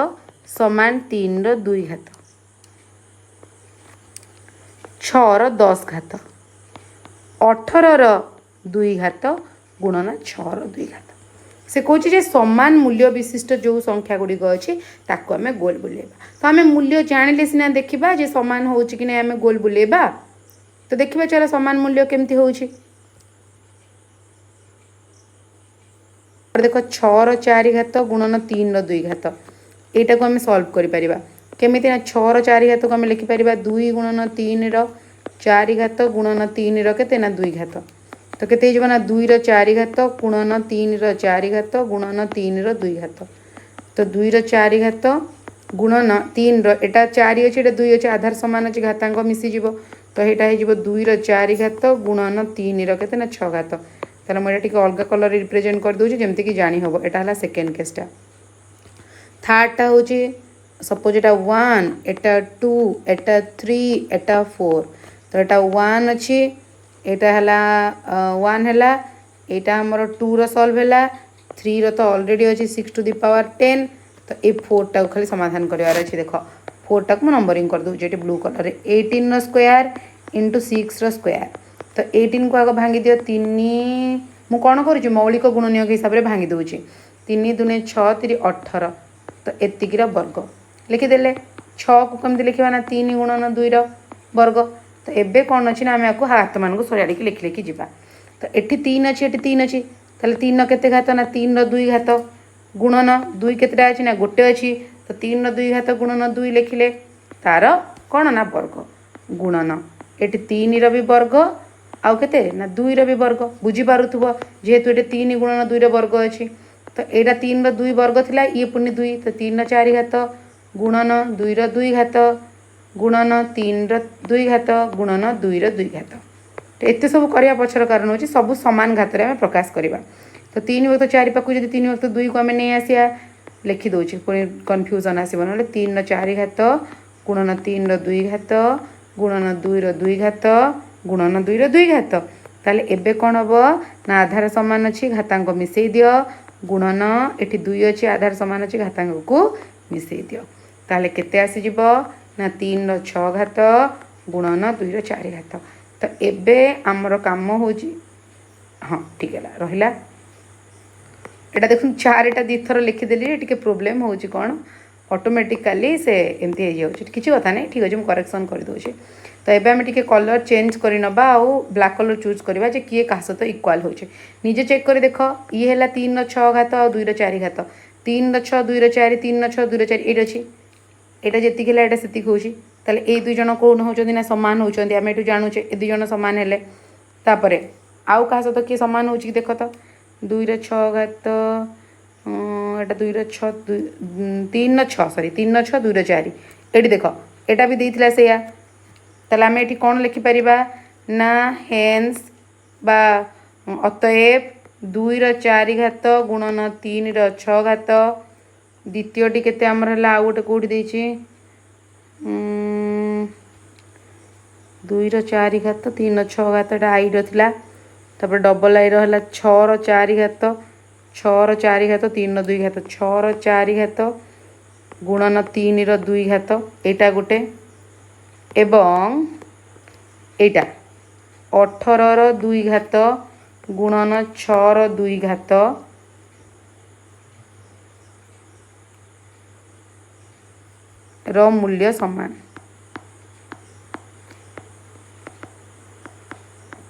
समान 3 रो 2 घात 6 रो 10 घात 18 रो 2 घात गुणन 6 रो 2 घात से कहछि जे समान मूल्य विशिष्ट जो संख्या गुडी अछि ताको हमें गोल बुलेबा तो हमें मूल्य जानिले सिना देखिबा जे समान होछि कि नै हमें गोल बुलेबा तो देखिए चलो समान मूल्य केमती होउछि। और देखो 6 रो 4 घात गुणन 3 रो 2 घात एटा को हम सॉल्व करि परिबा केमिति ना 6 रो 4 घात को हम लिखि परिबा 2 गुणन 3 रो 4 घात गुणन 3 रो केते ना 2 घात तो केते हिजबा ना 2 रो 4 घात गुणन 3 रो 4 घात गुणन 3 रो 2 घात तो 2 रो 4 घात गुणन 3 रो एटा 4 अछि एटा 2 अछि आधार समान अछि घातांक मिसी जिवो तो एटा हिजबो 2 रो 4 घात गुणन 3 रो केते ना 6 घात तार मैं टिके अलग कलर रिप्रेजेंट कर दूची जमती कि जानी हम एटा हला सेकेंड केसटा। थर्डटा हूँ सपोज एटा 1 एटा 2 एटा 3 एटा 4 तो एटा 1 अच्छी एटा हला 1 हला एटा हमर 2 रो सॉल्व हला 3 रो तो ऑलरेडी अच्छी 6 टू द पावर 10 तो ए 4 टा खाली समाधान करिवार अछि देखो 4 टा को नंबरिंग कर दूची एटी ब्लू कलर 18 रो स्क्वायर इंटू 6 रो स्क्वायर तो 18 को आग भांगी दियो 3 मु कौन करुँच मौलिक गुणनीयक हिसाब से भांगी दूची 3 दूने 6 3 18 तो एतिकीर वर्ग लिखिदेले 6 को कमी लिखा ना 3 गुणन 2 वर्ग तो एबे कौन अच्छी ना आम आपको हाथ मान को सजाड़ी लिखि लिखि जा तो ये 3 अच्छी ये 3 अच्छी ताले 3 केते घात ना 3 रो 2 घात गुणन 2 केतेटा अच्छी ना गोटे अच्छी तो 3 रो 2 घात गुणन 2 लिखिले तार कौन ना वर्ग गुणन ये 3 रो भी वर्ग आउ केते ना 2 रो भी वर्ग बुझी पारुथबो जेहेतु ये 3 गुणन 2 रो वर्ग अछि तो एटा 3 रो 2 वर्ग थिला ये पुनी 2 तो 3 रो 4 घात गुणन 2 रो 2 घात गुणन 3 रो 2 घात गुणन 2 रो 2 घात तो एते सब करिया पछर कारण होची सब समान घात रे हम प्रकाश करिबा तो 3 वक्त 4 पाकु जदि 3 वक्त 2 को हम नै आसिया लिखि दोची पुनी कन्फ्यूजन आसीबो नले 3 रो 4 घात गुणन 3 रो 2 घात गुणन 2 रो 2 घात गुणन 2 रो 2 घात ताले एबे कोन हबो ना आधार समान अछि घातांक मिसेई दियो गुणन एठी 2 अछि आधार समान अछि घातांक को मिसेई दियो ताले केते आसी जिवो ना 3 रो 6 घात गुणन 2 रो 4 घात तो एबे हमरो काम होची हां ठीक है रहिला एटा देखुन 4 एटा दी थर लिखि देली टिके प्रॉब्लम होची कोन ऑटोमेटिकली से एमती हे जाउची किछि कथा नै ठीक अछि हम करेक्शन कर दोची तो एबे हम टिके कलर चेंज करि नबा आउ ब्लैक कलर चूज करबा जे किए काहा सहित इक्वल होचे निजे चेक कर देख ये है 3 रो 6 घात और 2 रो 4 घात 3 रो 6 2 रो 4 3 रो 6 2 रो 4 एट अछि एटा जेति केला एटा सेति होची ताले ए दुई जन कोन होचोंदी ना समान होचोंदी हम एटु जानु छे ए दुई जन समान हेले तापरे आउ काहा सहित किए समान होची देख तो 2 रो 6 घात एटा 2 रो 6 3 रो 6 सॉरी 3 रो 6 2 रो 4 एटी देख एटा भी देइथिला सेया ताले आम ये कौन लिखिपर ना हेन्स बा अतएव 2 रो 4 घात गुणन 3 रो 6 घात द्वितीयटी केते आमर हला आ गोटे कोठी देछि 2 रो 4 घात 3 रो 6 घात एटा आई रो थिला तापर डबल आई रो हला 6 रो 4 घात 6 रो 4 घात 3 रो 2 घात 6 रो 4 घात गुणन 3 रो 2 घात एटा गोटे एवं एटा 18 रो 2 घात गुणन 6 रो 2 घात रो मूल्य समान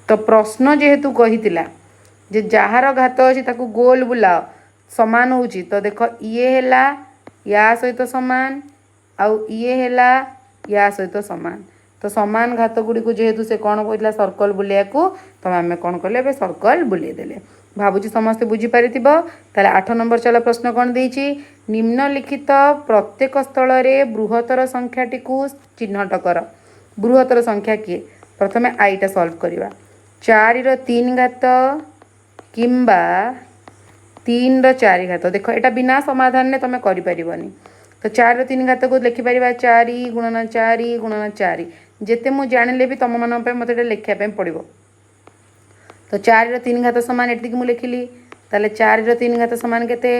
तो प्रश्न जेहेतु कहितिला जे जहार घात अछि ताकू गोल बुलाओ समान होची तो देख ये हैला या सहित समान आउ ये हैला या सहित समान तो समान घात गुड़ी को जेहेतु से कौन कहला सर्कल बुलिया को तो आम कौन कले बे सर्कल बुले देले भाबुची समस्ते बुझी पारिथिबो ताले 8 नंबर चला प्रश्न कौन देइची निम्नलिखित प्रत्येक स्थल रे बृहत्तर संख्याटी को चिन्हट कर बृहत्तर संख्या किए प्रथमे आईटा सॉल्व करिवा 4 रो 3 घात किंबा 3 रो 4 घात देखो एटा बिना समाधान ने तमे करि परिबनी तो 4 रो 3 घात को लिखि परिबा 4 गुणन 4 जेते मु जानिले भी तम मन पे मते एटा लिखिया पे पड़िबो तो 4 रो 3 घात समान एटी कि मु लिखिली ताले 4 रो 3 घात समान केते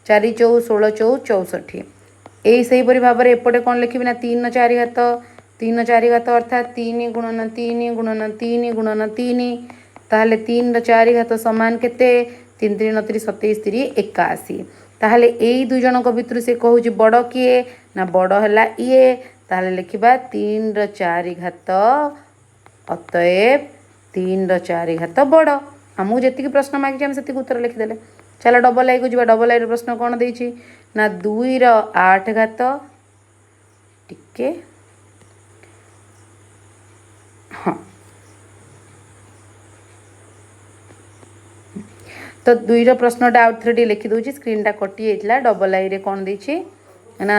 4 4 16 4 64 एई सही परि भाबरे एपटे कोन लिखिबि ना 3 रो 4 घात 3 रो 4 घात अर्थात 3 गुणन 3 गुणन 3 गुणन 3 ताले 3 रो 4 घात समान केते 3 3 29 27 3 81 ताहले एई दुई जनक भितर से कहूची बड़ किए ना बड़ हला ये ताहले लिखिबा 3 रो 4 घात अतएव 3 ର 4 घात बड़ आमको जी प्रश्न मागिचे आम से उत्तर लिखिदे। चलो डबल आई को जी डबल आई प्रश्न कौन देछि ना 2 ର 8 घात टिके हाँ तो 2 ର प्रश्नटा आउट थ्री लिखि दूची स्क्रीनटा कटि जाइतला डबल आई रे कौन देछि ना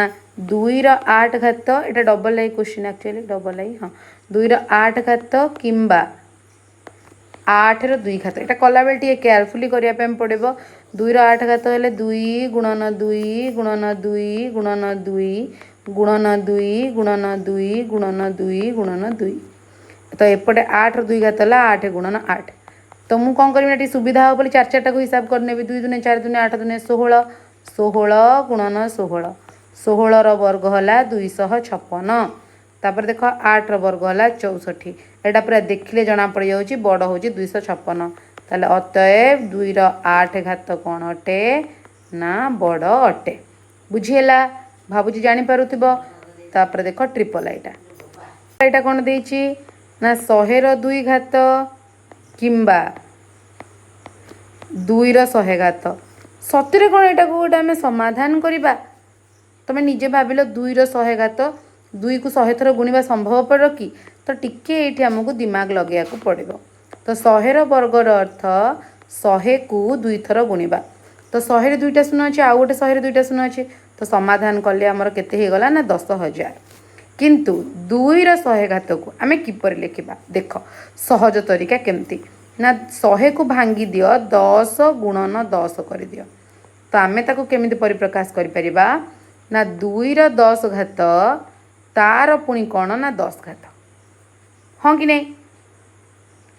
2 ର 8 घात एटा डबल आई क्वेश्चन एक्चुअली डबल आई हाँ 2 ର 8 घात किंबा 8 ର 2 घात एटा कला बेल टी केयरफुली करिया पे पड़िबो 2 ର 8 घात हेले 2 गुणन 2 गुणन 2 गुणन 2 गुणन 2 गुणन 2 गुणन 2 गुणन 2 तो एपटे 8 ର 2 घात है 8 गुणन 8 तो मुझे कौन करी सुविधा हो बोली 4 को हिसाब करने 2 दूने 4 दूने 8 दूने 16 16 गुणन 16 16 ର वर्ग है 256 तापर देख 8 ର वर्ग है 64 एटा पूरा देखिले जना पड़ जाऊँगी बड़ हूँ 256 ताले अतएव 2 ର 8 घात कौन अटे ना बड़ अटे बुझीला भावुची जानीपारुथिब। तापर देख ट्रिपल आईटा कौन देछि ना 100 ର 2 घात किंबा 2 ର 100 घात सतरे कौन यहाँ को गोटे आम समाधान करवा तुम निजे भाविल 2 ର 100 घात 2 को 100 थर गुणवा संभवपर कि तो टिके ये आमको दिमाग लगे पड़ो तो 100 ର वर्गर अर्थ 100 को 2 थर गुणवा तो 100 ରେ 2टा शून्य अच्छे आउ गोटे 100 ରେ 2टा शून्य अच्छे तो समाधान कले आमर केते होगला ना 10,000 किंतु 2 ର 100 घात को आम किपर लिखा देख सहज तरीका केमती ना 100 को भांगी दियो 10 गुणन 10 कर दियो तो आम ताको केमिति परिप्रकाश करि ना 2 ର 10 घात तार पुणी कौन ना 10 घात हाँ कि नहीं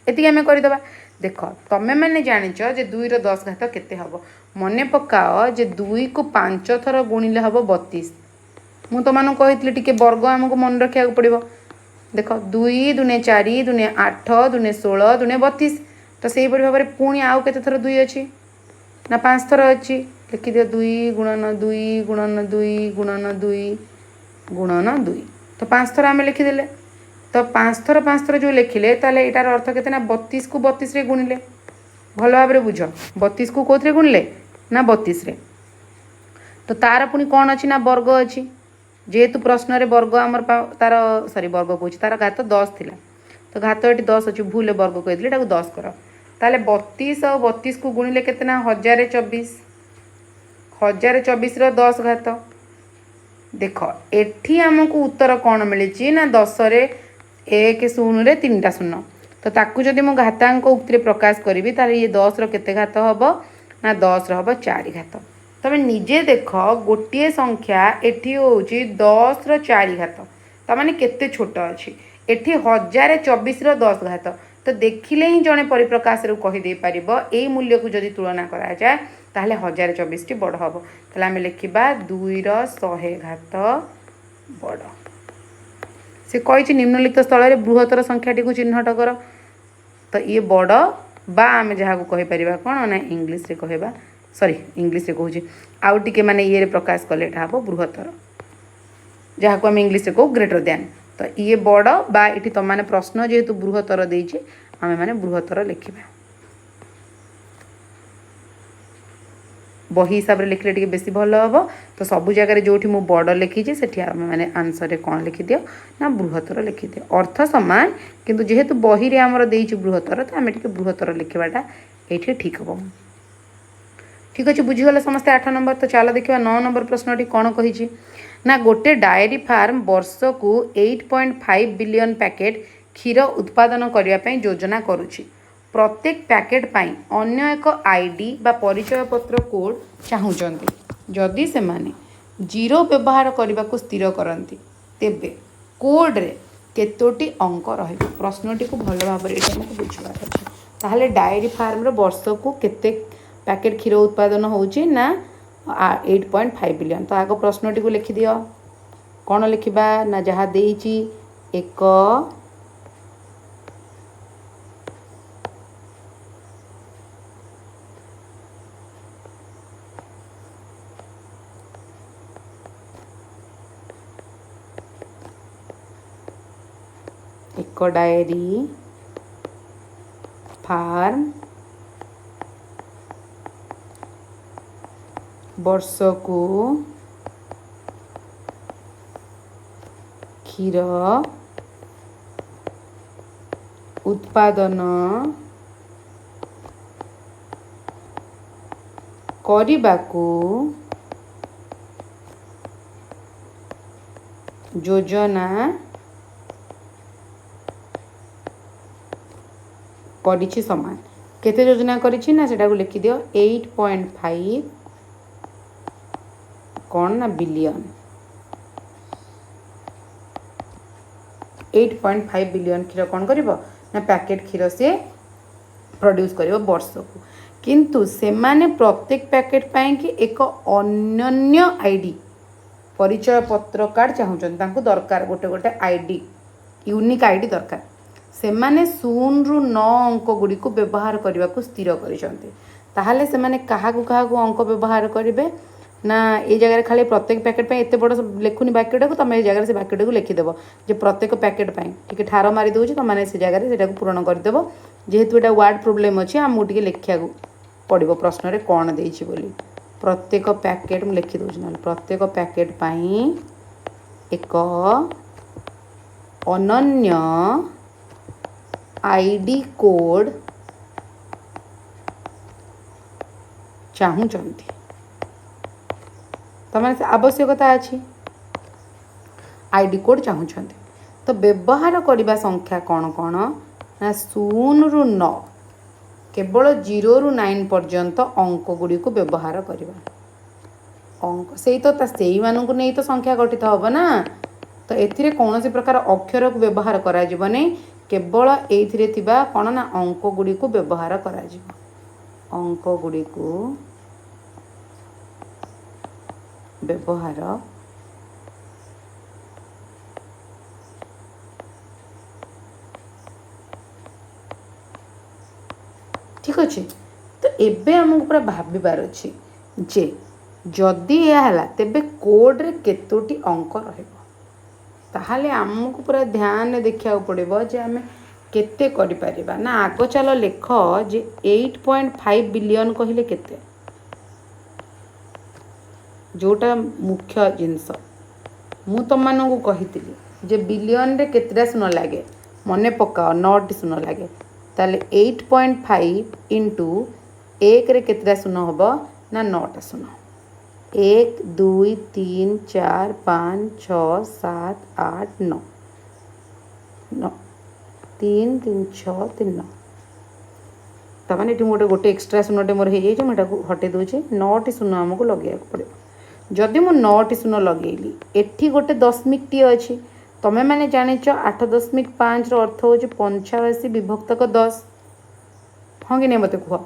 एति आम करदे देख तमें मैंने जानिच जे 2 ର 10 घात केते हबो मने पकाओ जे 2 को 5 थर गुणिले हम 32 मु तो मान कही टिके वर्ग आमको मन रखा पड़ो देख 2 दूने 4 दूने 8 दूने 16 दूने 32 तो से भाव में पुणी आउ के थर 2 अच्छी ना 5 थर अच्छी लिखिदियो 2 गुणन 2 गुणन 2 गुणन 2 गुणन 2 तो 5 थर आम लिखिदेले तो 5 थर जो लिखिले ताले एटार अर्थ केते ना 32 को 32 रे गुणिले भल भाव में बुझ 32 को कौन गुणिले ना 32 रे तो तार पुणी कौन अच्छी ना वर्ग अच्छी जेहेतु प्रश्न रे वर्ग आमर तार सॉरी वर्ग कहूँ तार घात 10 थिला तो घात ये 10 अच्छी भूल वर्ग कही 10 कर ताले 32 और 32 को गुणिले केते ना 1024 1024 ର 10 घात देख एठी आमको उत्तर कौन मिली ना 10 रे 1 0 रे 3टा शून्य तो ताकू जदि मु घातांक उक्ति प्रकाश करी ताले ये 10 ର केते घात हम ना 10 ର हम 4 घात तमें निजे देख गोटे संख्या एठी होउची 10 ର 4 घात तमाने केते छोट अच्छी एठी 1024 ର 10 घात तो देखिले ही जड़े परिप्रकाश रू कहीदे पार यही मूल्य को जदि तुलना करा जाए ताहले 1024 टी बड़ हम ताहले आम लिखा 2 ର 100 घात बड़ से कही निम्नलिखित स्थल में बृहत्तर संख्याटी को चिन्हट कर तो ये बड़ बा आम जहाँ को कहीपर कौन ना इंग्लीश रे कहवा सॉरी इंग्लीश रे कहूँ आउ टिके माने ये प्रकाश कले हम बृहत्तर जहाँ को आम इंग्लीश रे कहू ग्रेटर दैन तो ये बड़ बा ये तुम मैंने प्रश्न जेहेतु बृहत्तर देचे आम मैंने बृहत्तर लिखा बही हिसाब से लिखले टिके बेसी भल हम तो सबू जगह जो मु बड़ लिखी से मैंने आंसर रे कौन लिखिदियो ना बृहत्तर लिखिदियो अर्थ सामान किंतु जेहेतु बही रे आमर देइछि बृहत्तर तो आम टिके बृहत्तर लिखवाटा ये ठीक हम ठीक अच्छे बुझीगला समस्ते 8 नंबर तो चलो देखा 9 नंबर प्रश्नटी कौन कही ना गोटे डायरी फार्म वर्ष को 8.5 बिलियन पैकेट क्षीर उत्पादन करने योजना करुच्ची प्रत्येक पैकेट पाई अन्य एक आईडी बा परिचय पत्र कोड चाहूँगी जदि से माने जीरो व्यवहार करने को स्थिर करती तेबे कोड रे केतोटी अंक रही प्रश्नटी को भल भाव में बुझार अच्छे ताहले डायरी फार्म वर्ष को केते पैकेट क्षीर उत्पादन होची ना 8.5 बिलियन तो आग प्रश्नटी को लिखि दियो कौन लिखा ना जहाँ देइची एक एक डायरी फार्म वर्ष को क्षीर उत्पादन କରିବାକୁ योजना କରିଛି ସମାନ କେତେ ଯୋଜନା କରିଛି ନା ସେଟାକୁ ଲେଖି ଦିଅ 8.5 କ'ଣ ନା ବିଲିୟନ 8.5 ବିଲିୟନ କ୍ଷୀର କ'ଣ କରିବ ନା ପ୍ୟାକେଟ୍ କ୍ଷୀର ସେ ପ୍ରଡ୍ୟୁସ୍ କରିବ ବର୍ଷକୁ କିନ୍ତୁ ସେମାନେ ପ୍ରତ୍ୟେକ ପ୍ୟାକେଟ୍ ପାଇଁ କି ଏକ ଅନନ୍ୟ ଆଇଡି ପରିଚୟ ପତ୍ର କାର୍ଡ଼ ଚାହୁଁଛନ୍ତି ତାଙ୍କୁ ଦରକାର ଗୋଟେ ଗୋଟେ ଆଇଡି ୟୁନିକ୍ ଆଇଡି ଦରକାର ସେମାନେ 0ରୁ 9 ଅଙ୍କ ଗୁଡ଼ିକୁ ବ୍ୟବହାର କରିବାକୁ ସ୍ଥିର କରିଛନ୍ତି ତାହେଲେ ସେମାନେ କାହାକୁ କାହାକୁ ଅଙ୍କ ବ୍ୟବହାର କରିବେ ନା এই জায়গায় খালি প্রত্যেক প্যাকেট পাই এত বড় লেখুনি বাক্যটাকে তুমি এই জায়গায় সে বাক্যটাকে লিখিদেব যে প্রত্যেক প্যাকেট পাই টিকে ঠার মারি দেଉଛି তোমার সে জায়গায় সেটাকে পূরণ করিদেব যেহেতু এটা ওয়ার্ড প্রোবলেম ଅଛି ଆମକୁ ଟିକେ ଲେଖିବାକୁ ପଡ଼ିବ ପ୍ରଶ୍ନରେ କ'ଣ ଦେଇଛି ବୋଲି ପ୍ରତ୍ୟେକ ପ୍ୟାକେଟ୍ ମୁଁ ଲେଖି ଦେଉଛି ନହେଲେ ପ୍ରତ୍ୟେକ ପ୍ୟାକେଟ୍ ପାଇଁ ଏକ ଅନନ୍ୟ ଆଇଡି କୋଡ୍ ଚାହୁଁଛନ୍ତି तमाने से आवश्यकता अच्छी आईडी कोड चाहूँगी तो व्यवहार करने संख्या कौन कौन ना 0ରୁ 9 केवल 0ରୁ 9 पर्यंत अंक गुड़ी को व्यवहार करवा अंक से तो से मानू नहीं तो संख्या गठित हम ना तो एथिरे कौन से प्रकार अक्षर को व्यवहार करा नहीं केवल ये कौन ना अंक गुड़ी को व्यवहार करा अंक गुड़ी को व्यवहार ठीक अच्छे तो एबे हमको पूरा भाबार अच्छे जे जदि यह तेबे कोड रे केतोटी अंक रहिबो आमको पूरा ध्यान देखा पड़ो जे आम केते करि परिबा ना आग चलो लेख जे 8.5 बिलियन कहले केते जोटा मुख्य जिनस मु तुम मानू कही जे बिलियन रे केतटा शून्य लगे मन पकाओ 9टी शून्य लगे ताले 8.5 इंटू 1 रे केतटा शून्य हम ना 9टा शून्य 1 2 3 4 5 6 7 8 9 9 3 3 6 3 9 तमाने ये गोटे एक्सट्रा शून्यटे मोर हो मुझे हटे दूचे 9टी शून्य आमको लगे पड़े जदि मु 9टी शून्य लगेली एठी गोटे दशमिक टी अच्छी तमें मैंने जानिच 8.5 अर्थ हूँ 85 विभक्तक 10 हाँ कि नहीं मत कह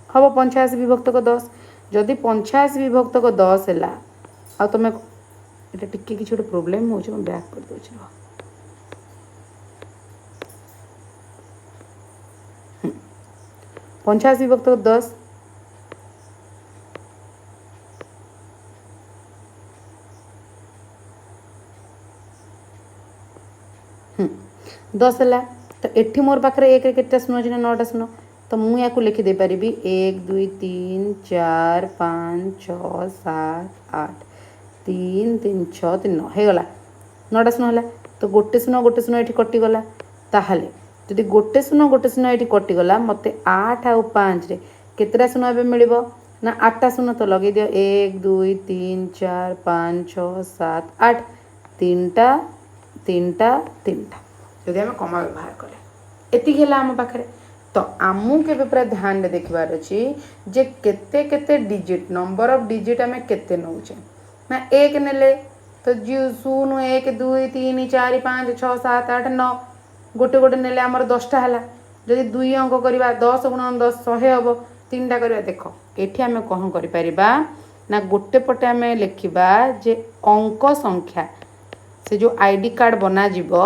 हम 85 विभक्तक 10 जदि 85 विभक्तक 10 है आ तुम ये टिके कि गोटे प्रोब्लेम हो बैक कर दूसरी 85 विभक्तक 10 10 है तो एठी मोर पाखे एक के शून्य अच्छे 9टा शून्य तो मुझे या लिखी दे पारि 1 2 3 4 5 6 7 8 3 3 6 3 9 होगला 9टा शून्य है तो गोटे शून्य ये कटिगला ताहले जदि गोटे शून्य ये कटिगला मत 8 आउ 5 रे केतटा शून्य ए मिल ना 8टा शून्य तो लगे दियो 1 2 3 4 5 6 7 8 3टा जदि आम कमा व्यवहार कले एति आम पाखे तो आमू के पूरा ध्यान देखबार अच्छी जे केते केते डिजिट नंबर ऑफ डिजिट आम केते नौचे ना 1 नेले तो 0 1 2 3 4 5 6 7 8 9 गोटे गोटे नेले आमर 10टा है जदि 2 अंक करवा 10 गुणन 10 100 हम 3टा करवा देख ये आम कौन कर ना गोटे पटे आम लिखा जे अंक संख्या से जो आईडी कार्ड बना जीवो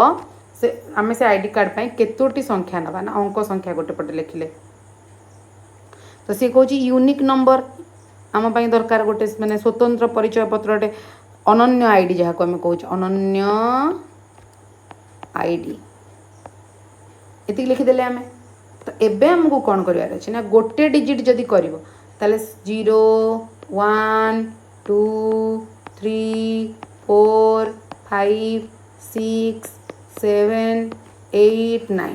से आम से आईडी कार्ड पाई केतोटी संख्या नवा ना अंक संख्या गोटे पटे लिखिले तो सी कहूँ यूनिक नंबर आम पाई दरकार गोटे माने स्वतंत्र परिचय पत्रटे अनन्य आईडी जहाँ को आम कहूँ अनन्य आईडी ये लिखिदेले आम तो एबे हमको कौन करिवार अछि ना गोटे डिजिट जदि करिवो ताले 0 1 2 3 4 5 6 7 8 9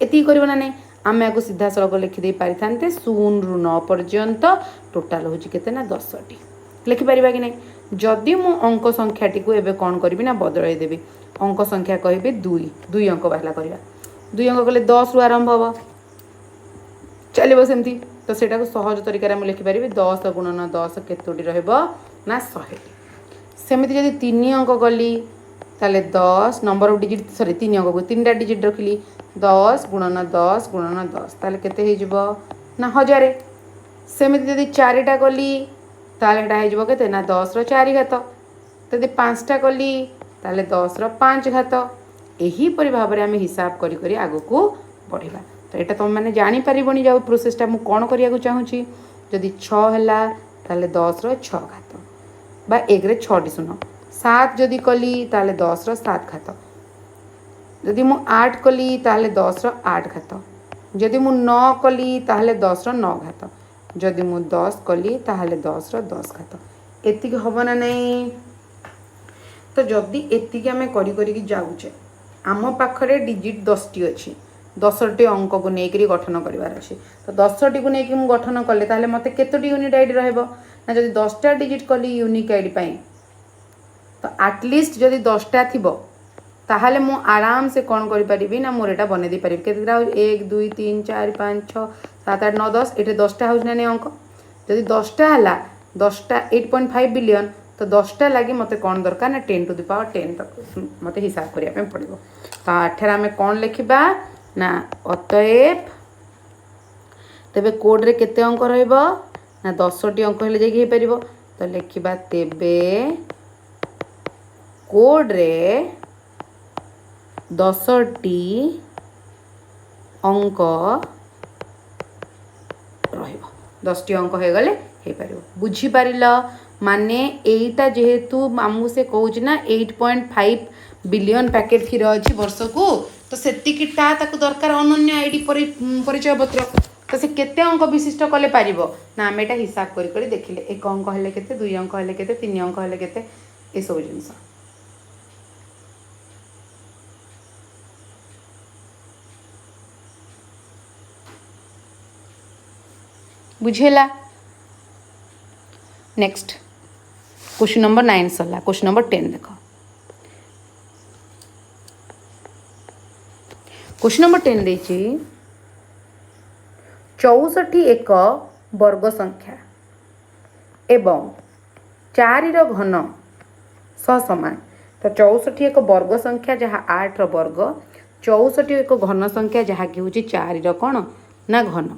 एति करिवो ना नहीं आम आपको सीधा सड़क लिखिदे पारि थान्ते 0 रु 9 पर्यंत टोटाल होची केते ना 10 टी लिखि परिबा कि नहीं जदि मु अंक संख्याटी को एबे कौन करबी ना बदलाई देबी अंक संख्या कहबी 2 अंक बाहला करिया 2 अंक कले 10 रु आरंभ हबो चलिबो सेमती तो सेटा को सहज तरीका रे मु लिखि परिबी 10 गुणन 10 केतोटी रहबो ना 100 टी सेमती जदि 3 अंक गली ताले 10 नंबर ऑफ डिजिट सॉरी 3 अंक को 3टा डिजिट रखिली 10 गुणन 10 गुणन 10 ताले केते हे जिवो ना 1000 सेमती जदि 4टा गली ताले एटा हे जिवो केते ना 10 रो 4 घात जदि 5टा गली ताले 10 रो 5 घात एही परि भाबरे आमे हिसाब करी करी आगो को बढ़िबा तो एटा तुम मैंने जानी परिबनी जाऊ प्रोसेसटा मु कोन करिया को चाहूची जदि 6 हला ताले 10 रो 6 घात बा 1 रे 6 टी सुनो 7 जदि कली ताले 10 रो 7 घात जदि मु 8 कली ताले 10 रो 8 घात जदि मु 9 कली ताले 10 रो 9 घात जदि मु 10 कली ताले 10 रो 10 घात एतिक हबो ना नहीं तो जदि एतिक आमे करी करी की जाउचे आम पाखरे डिजिट 10 टी अछि 10 टी अंक को नेकरी गठन करिवार अछि तो 10 टी को नेकि मु गठन कले ताले मते केतोटी यूनिट आईडी रहबो ना जदि 10 टा डिजिट कली यूनिक आईडी पई तो एटलिस्ट जदि 10 टा थिबो ताहले मु आराम से कौन करि परिबी ना मोर एटा बने दे परिबी केतरा 1 2 3 4 5 6 7 8 9 10 एटे 10 टा होज ना ने अंक जदि 10 टा हला 10 टा 8.5 बिलियन तो 10 टा लागि मते कौन दरकार ना 10 टू द पावर 10 तक मते हिसाब करिया पे पड़िबो तो एठरा हमें कौन लिखिबा ना अतएव तेबे कोड रे केते अंक रहइबो ना 10 टी अंक हेले जेकी हे परिबो तो लिखिबा तेबे कोड रे 10 टी अंक रहिबो 10 टी अंक हे गले हे परिबो बुझी पारिलो माने एटा जेहेतु मामू से कहूच ना 8.5 बिलियन पैकेट क्षीर अच्छी वर्ष को तो सेतिकिटा ताकू दरकार अनन्य आईडी परिचय पत्र तो से केते अंक विशिष्ट कले पारिबो ना आम एटा हिसाब करी करी देखिले 1 अंक हेले केते 2 अंक हेले केते 3 अंक हेले केते ए सब जिंस बुझेला नेक्स्ट क्वेश्चन नंबर 9 सरला क्वेश्चन नंबर 10 देखो क्वेश्चन नंबर 10 देछि 64 एक वर्ग संख्या एवं 4 रो घन समान तो 64 एक वर्ग संख्या जहाँ 8 रो वर्ग 64 एक घन संख्या जहाँ कि होची 4 रो कोन ना घन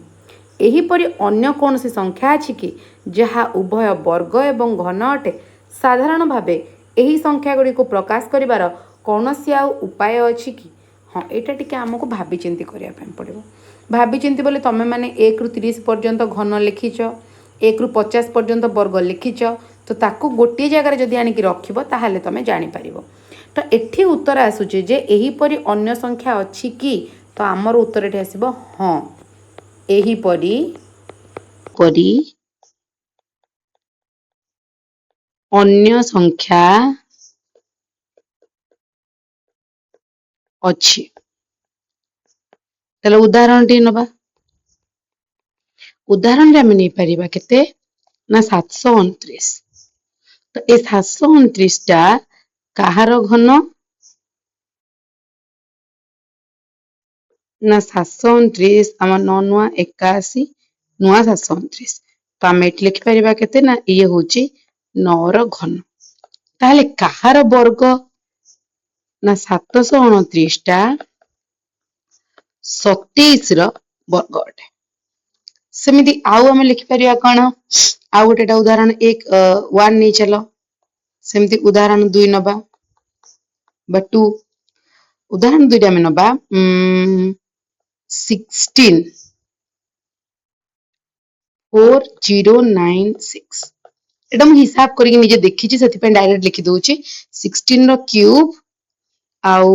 एहीपरि अन्य कौन सी संख्या अछि कि जहाँ उभय वर्ग एवं घन अटे साधारण भावे यही संख्या गुड़ी को प्रकाश करिवार कौन सी आउ उपाय अछि कि हाँ यहाँ टिके आमको भाभी चिंती करिया पे पड़िबो भाभी चिंती बोले तमे माने 1 रु 30 पर्यंत घन लिखिछ 1 रु 50 पर्यंत वर्ग लिखिछ तो ताकू गोटे जगह जदि आनिकी रखिबो ताहाले तमे जानि पारिबो तो एठी उत्तर आसुचे जे एही परि अन्य संख्या अछि कि तो आमर उत्तर एठी आसीबो हाँ एही परि अन्य संख्या अच्छी ताले उदाहरण टी नबा उदाहरण रे नहीं परिबा केते ना 729 तो ए 729 टा कहार घन ना 729 आम 9 नुआ 81 नुआ 729 तो आम एठी लिखि परिबा केते ना ये होची 9 रो घन ताले कहार वर्ग ना 729 टा 27 रो वर्ग अटे सेमिति आउ आम लिखि परिबा कोन आउ गोटेटा उदाहरण 1 नहीं चलो सेमिति उदाहरण 2 नबा बा 2 उदाहरण 2 टा में नबा 16 4096 एटा हम हिसाब करके निजे देखि से डायरेक्ट लिखि दउची 16 रो क्यूब आउ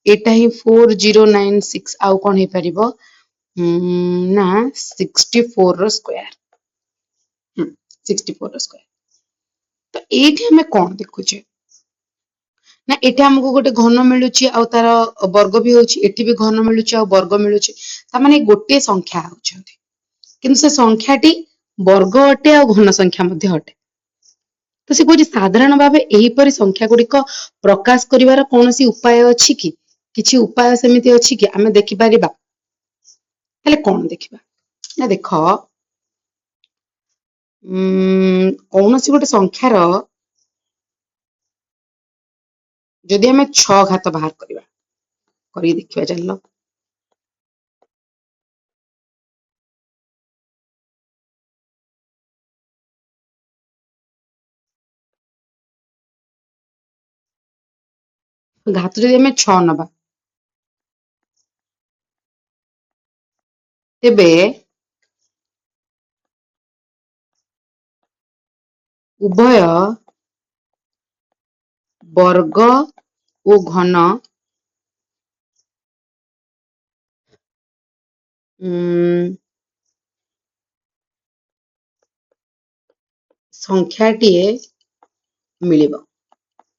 एटा ही 4096 आउ कौन हे परिबो ना 64 रो स्क्वायर 64 रो स्क्वायर तो एठी हमें कौन देखुचे ना एठी हमको गोटे घन मिलुची आ तार वर्ग भी होची एठी भी घन मिलुची आ वर्ग मिलुची ता माने गोटे संख्या होचंती किंतु से संख्याटी वर्ग अटे आ घन संख्या मध्ये अटे तो से कोची साधारण भाबे एही परि संख्या गुडी को प्रकाश करिवार कोनोसी उपाय अछि कि किछि उपाय समिति अछि कि आमे देखि परिबा हेले कोन देखिबा ना देखो कोनोसी गोटे संख्यार जदि हमें 6 घात बाहर करिबा करी देखिबा चलो घात जदि हमें 6 नबा तेबे उभय वर्ग ओ घन संख्याटीए मिलिबो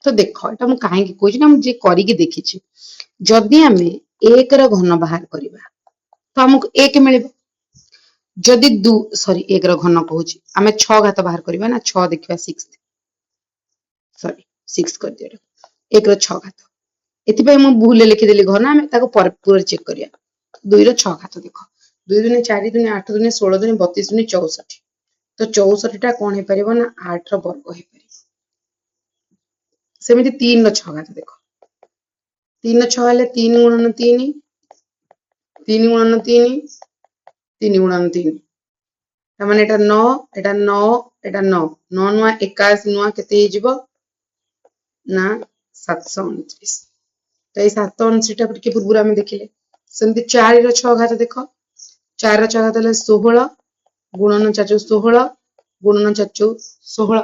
तो देखो एटा मु काहे कि कोइ ना जे करी के देखिछि जदि हमें 1 रो घन बाहर करिबा तो हमको 1 मिलिबो जदि 2 सॉरी 1 रो घन कहूछि हमें 6 घात बाहर करिबा ना 6 देखिबा 6 सॉरी 6 कर दियो 1 रो 6 घात एति पय मु भूल लिखि देली घन हमें ताको पूरा चेक करिया 2 रो 6 घात देखो 2 दुने 4 दुने 8 दुने 16 दुने 32 दुने 64 तो 64 टा कोन हे परिबो ना 8 रो वर्ग हे परिबो सेमिति 3 रो 6 घात देखो 3 रो 6 हेले 3 गुणन 3 3 गुणन 3 3 गुणन 3 तमाने एटा 9 एटा 9 एटा 9 9 नुआ 21 नुआ केते हे जिवो ना 729 तो ये 729 टा के पूर्व में देखिले सेमती 4 रो 6 घात देखो 4 रो 6 घात ले 16 गुणन 4 16 गुणन 4 16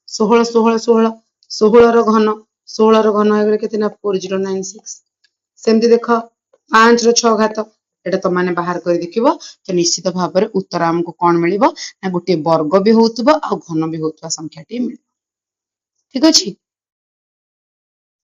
16 16 16 16 रो घन 16 रो घन हे केते ना 4096 सेमती देखो 5 रो 6 घात एटा तो माने बाहर कर देखिबो तो निश्चित भाव में उत्तर हमको कोन मिलिबो ना गोटे वर्ग भी होतबो आ घन भी होतबा संख्याटी मिलिबो ठीक अछि।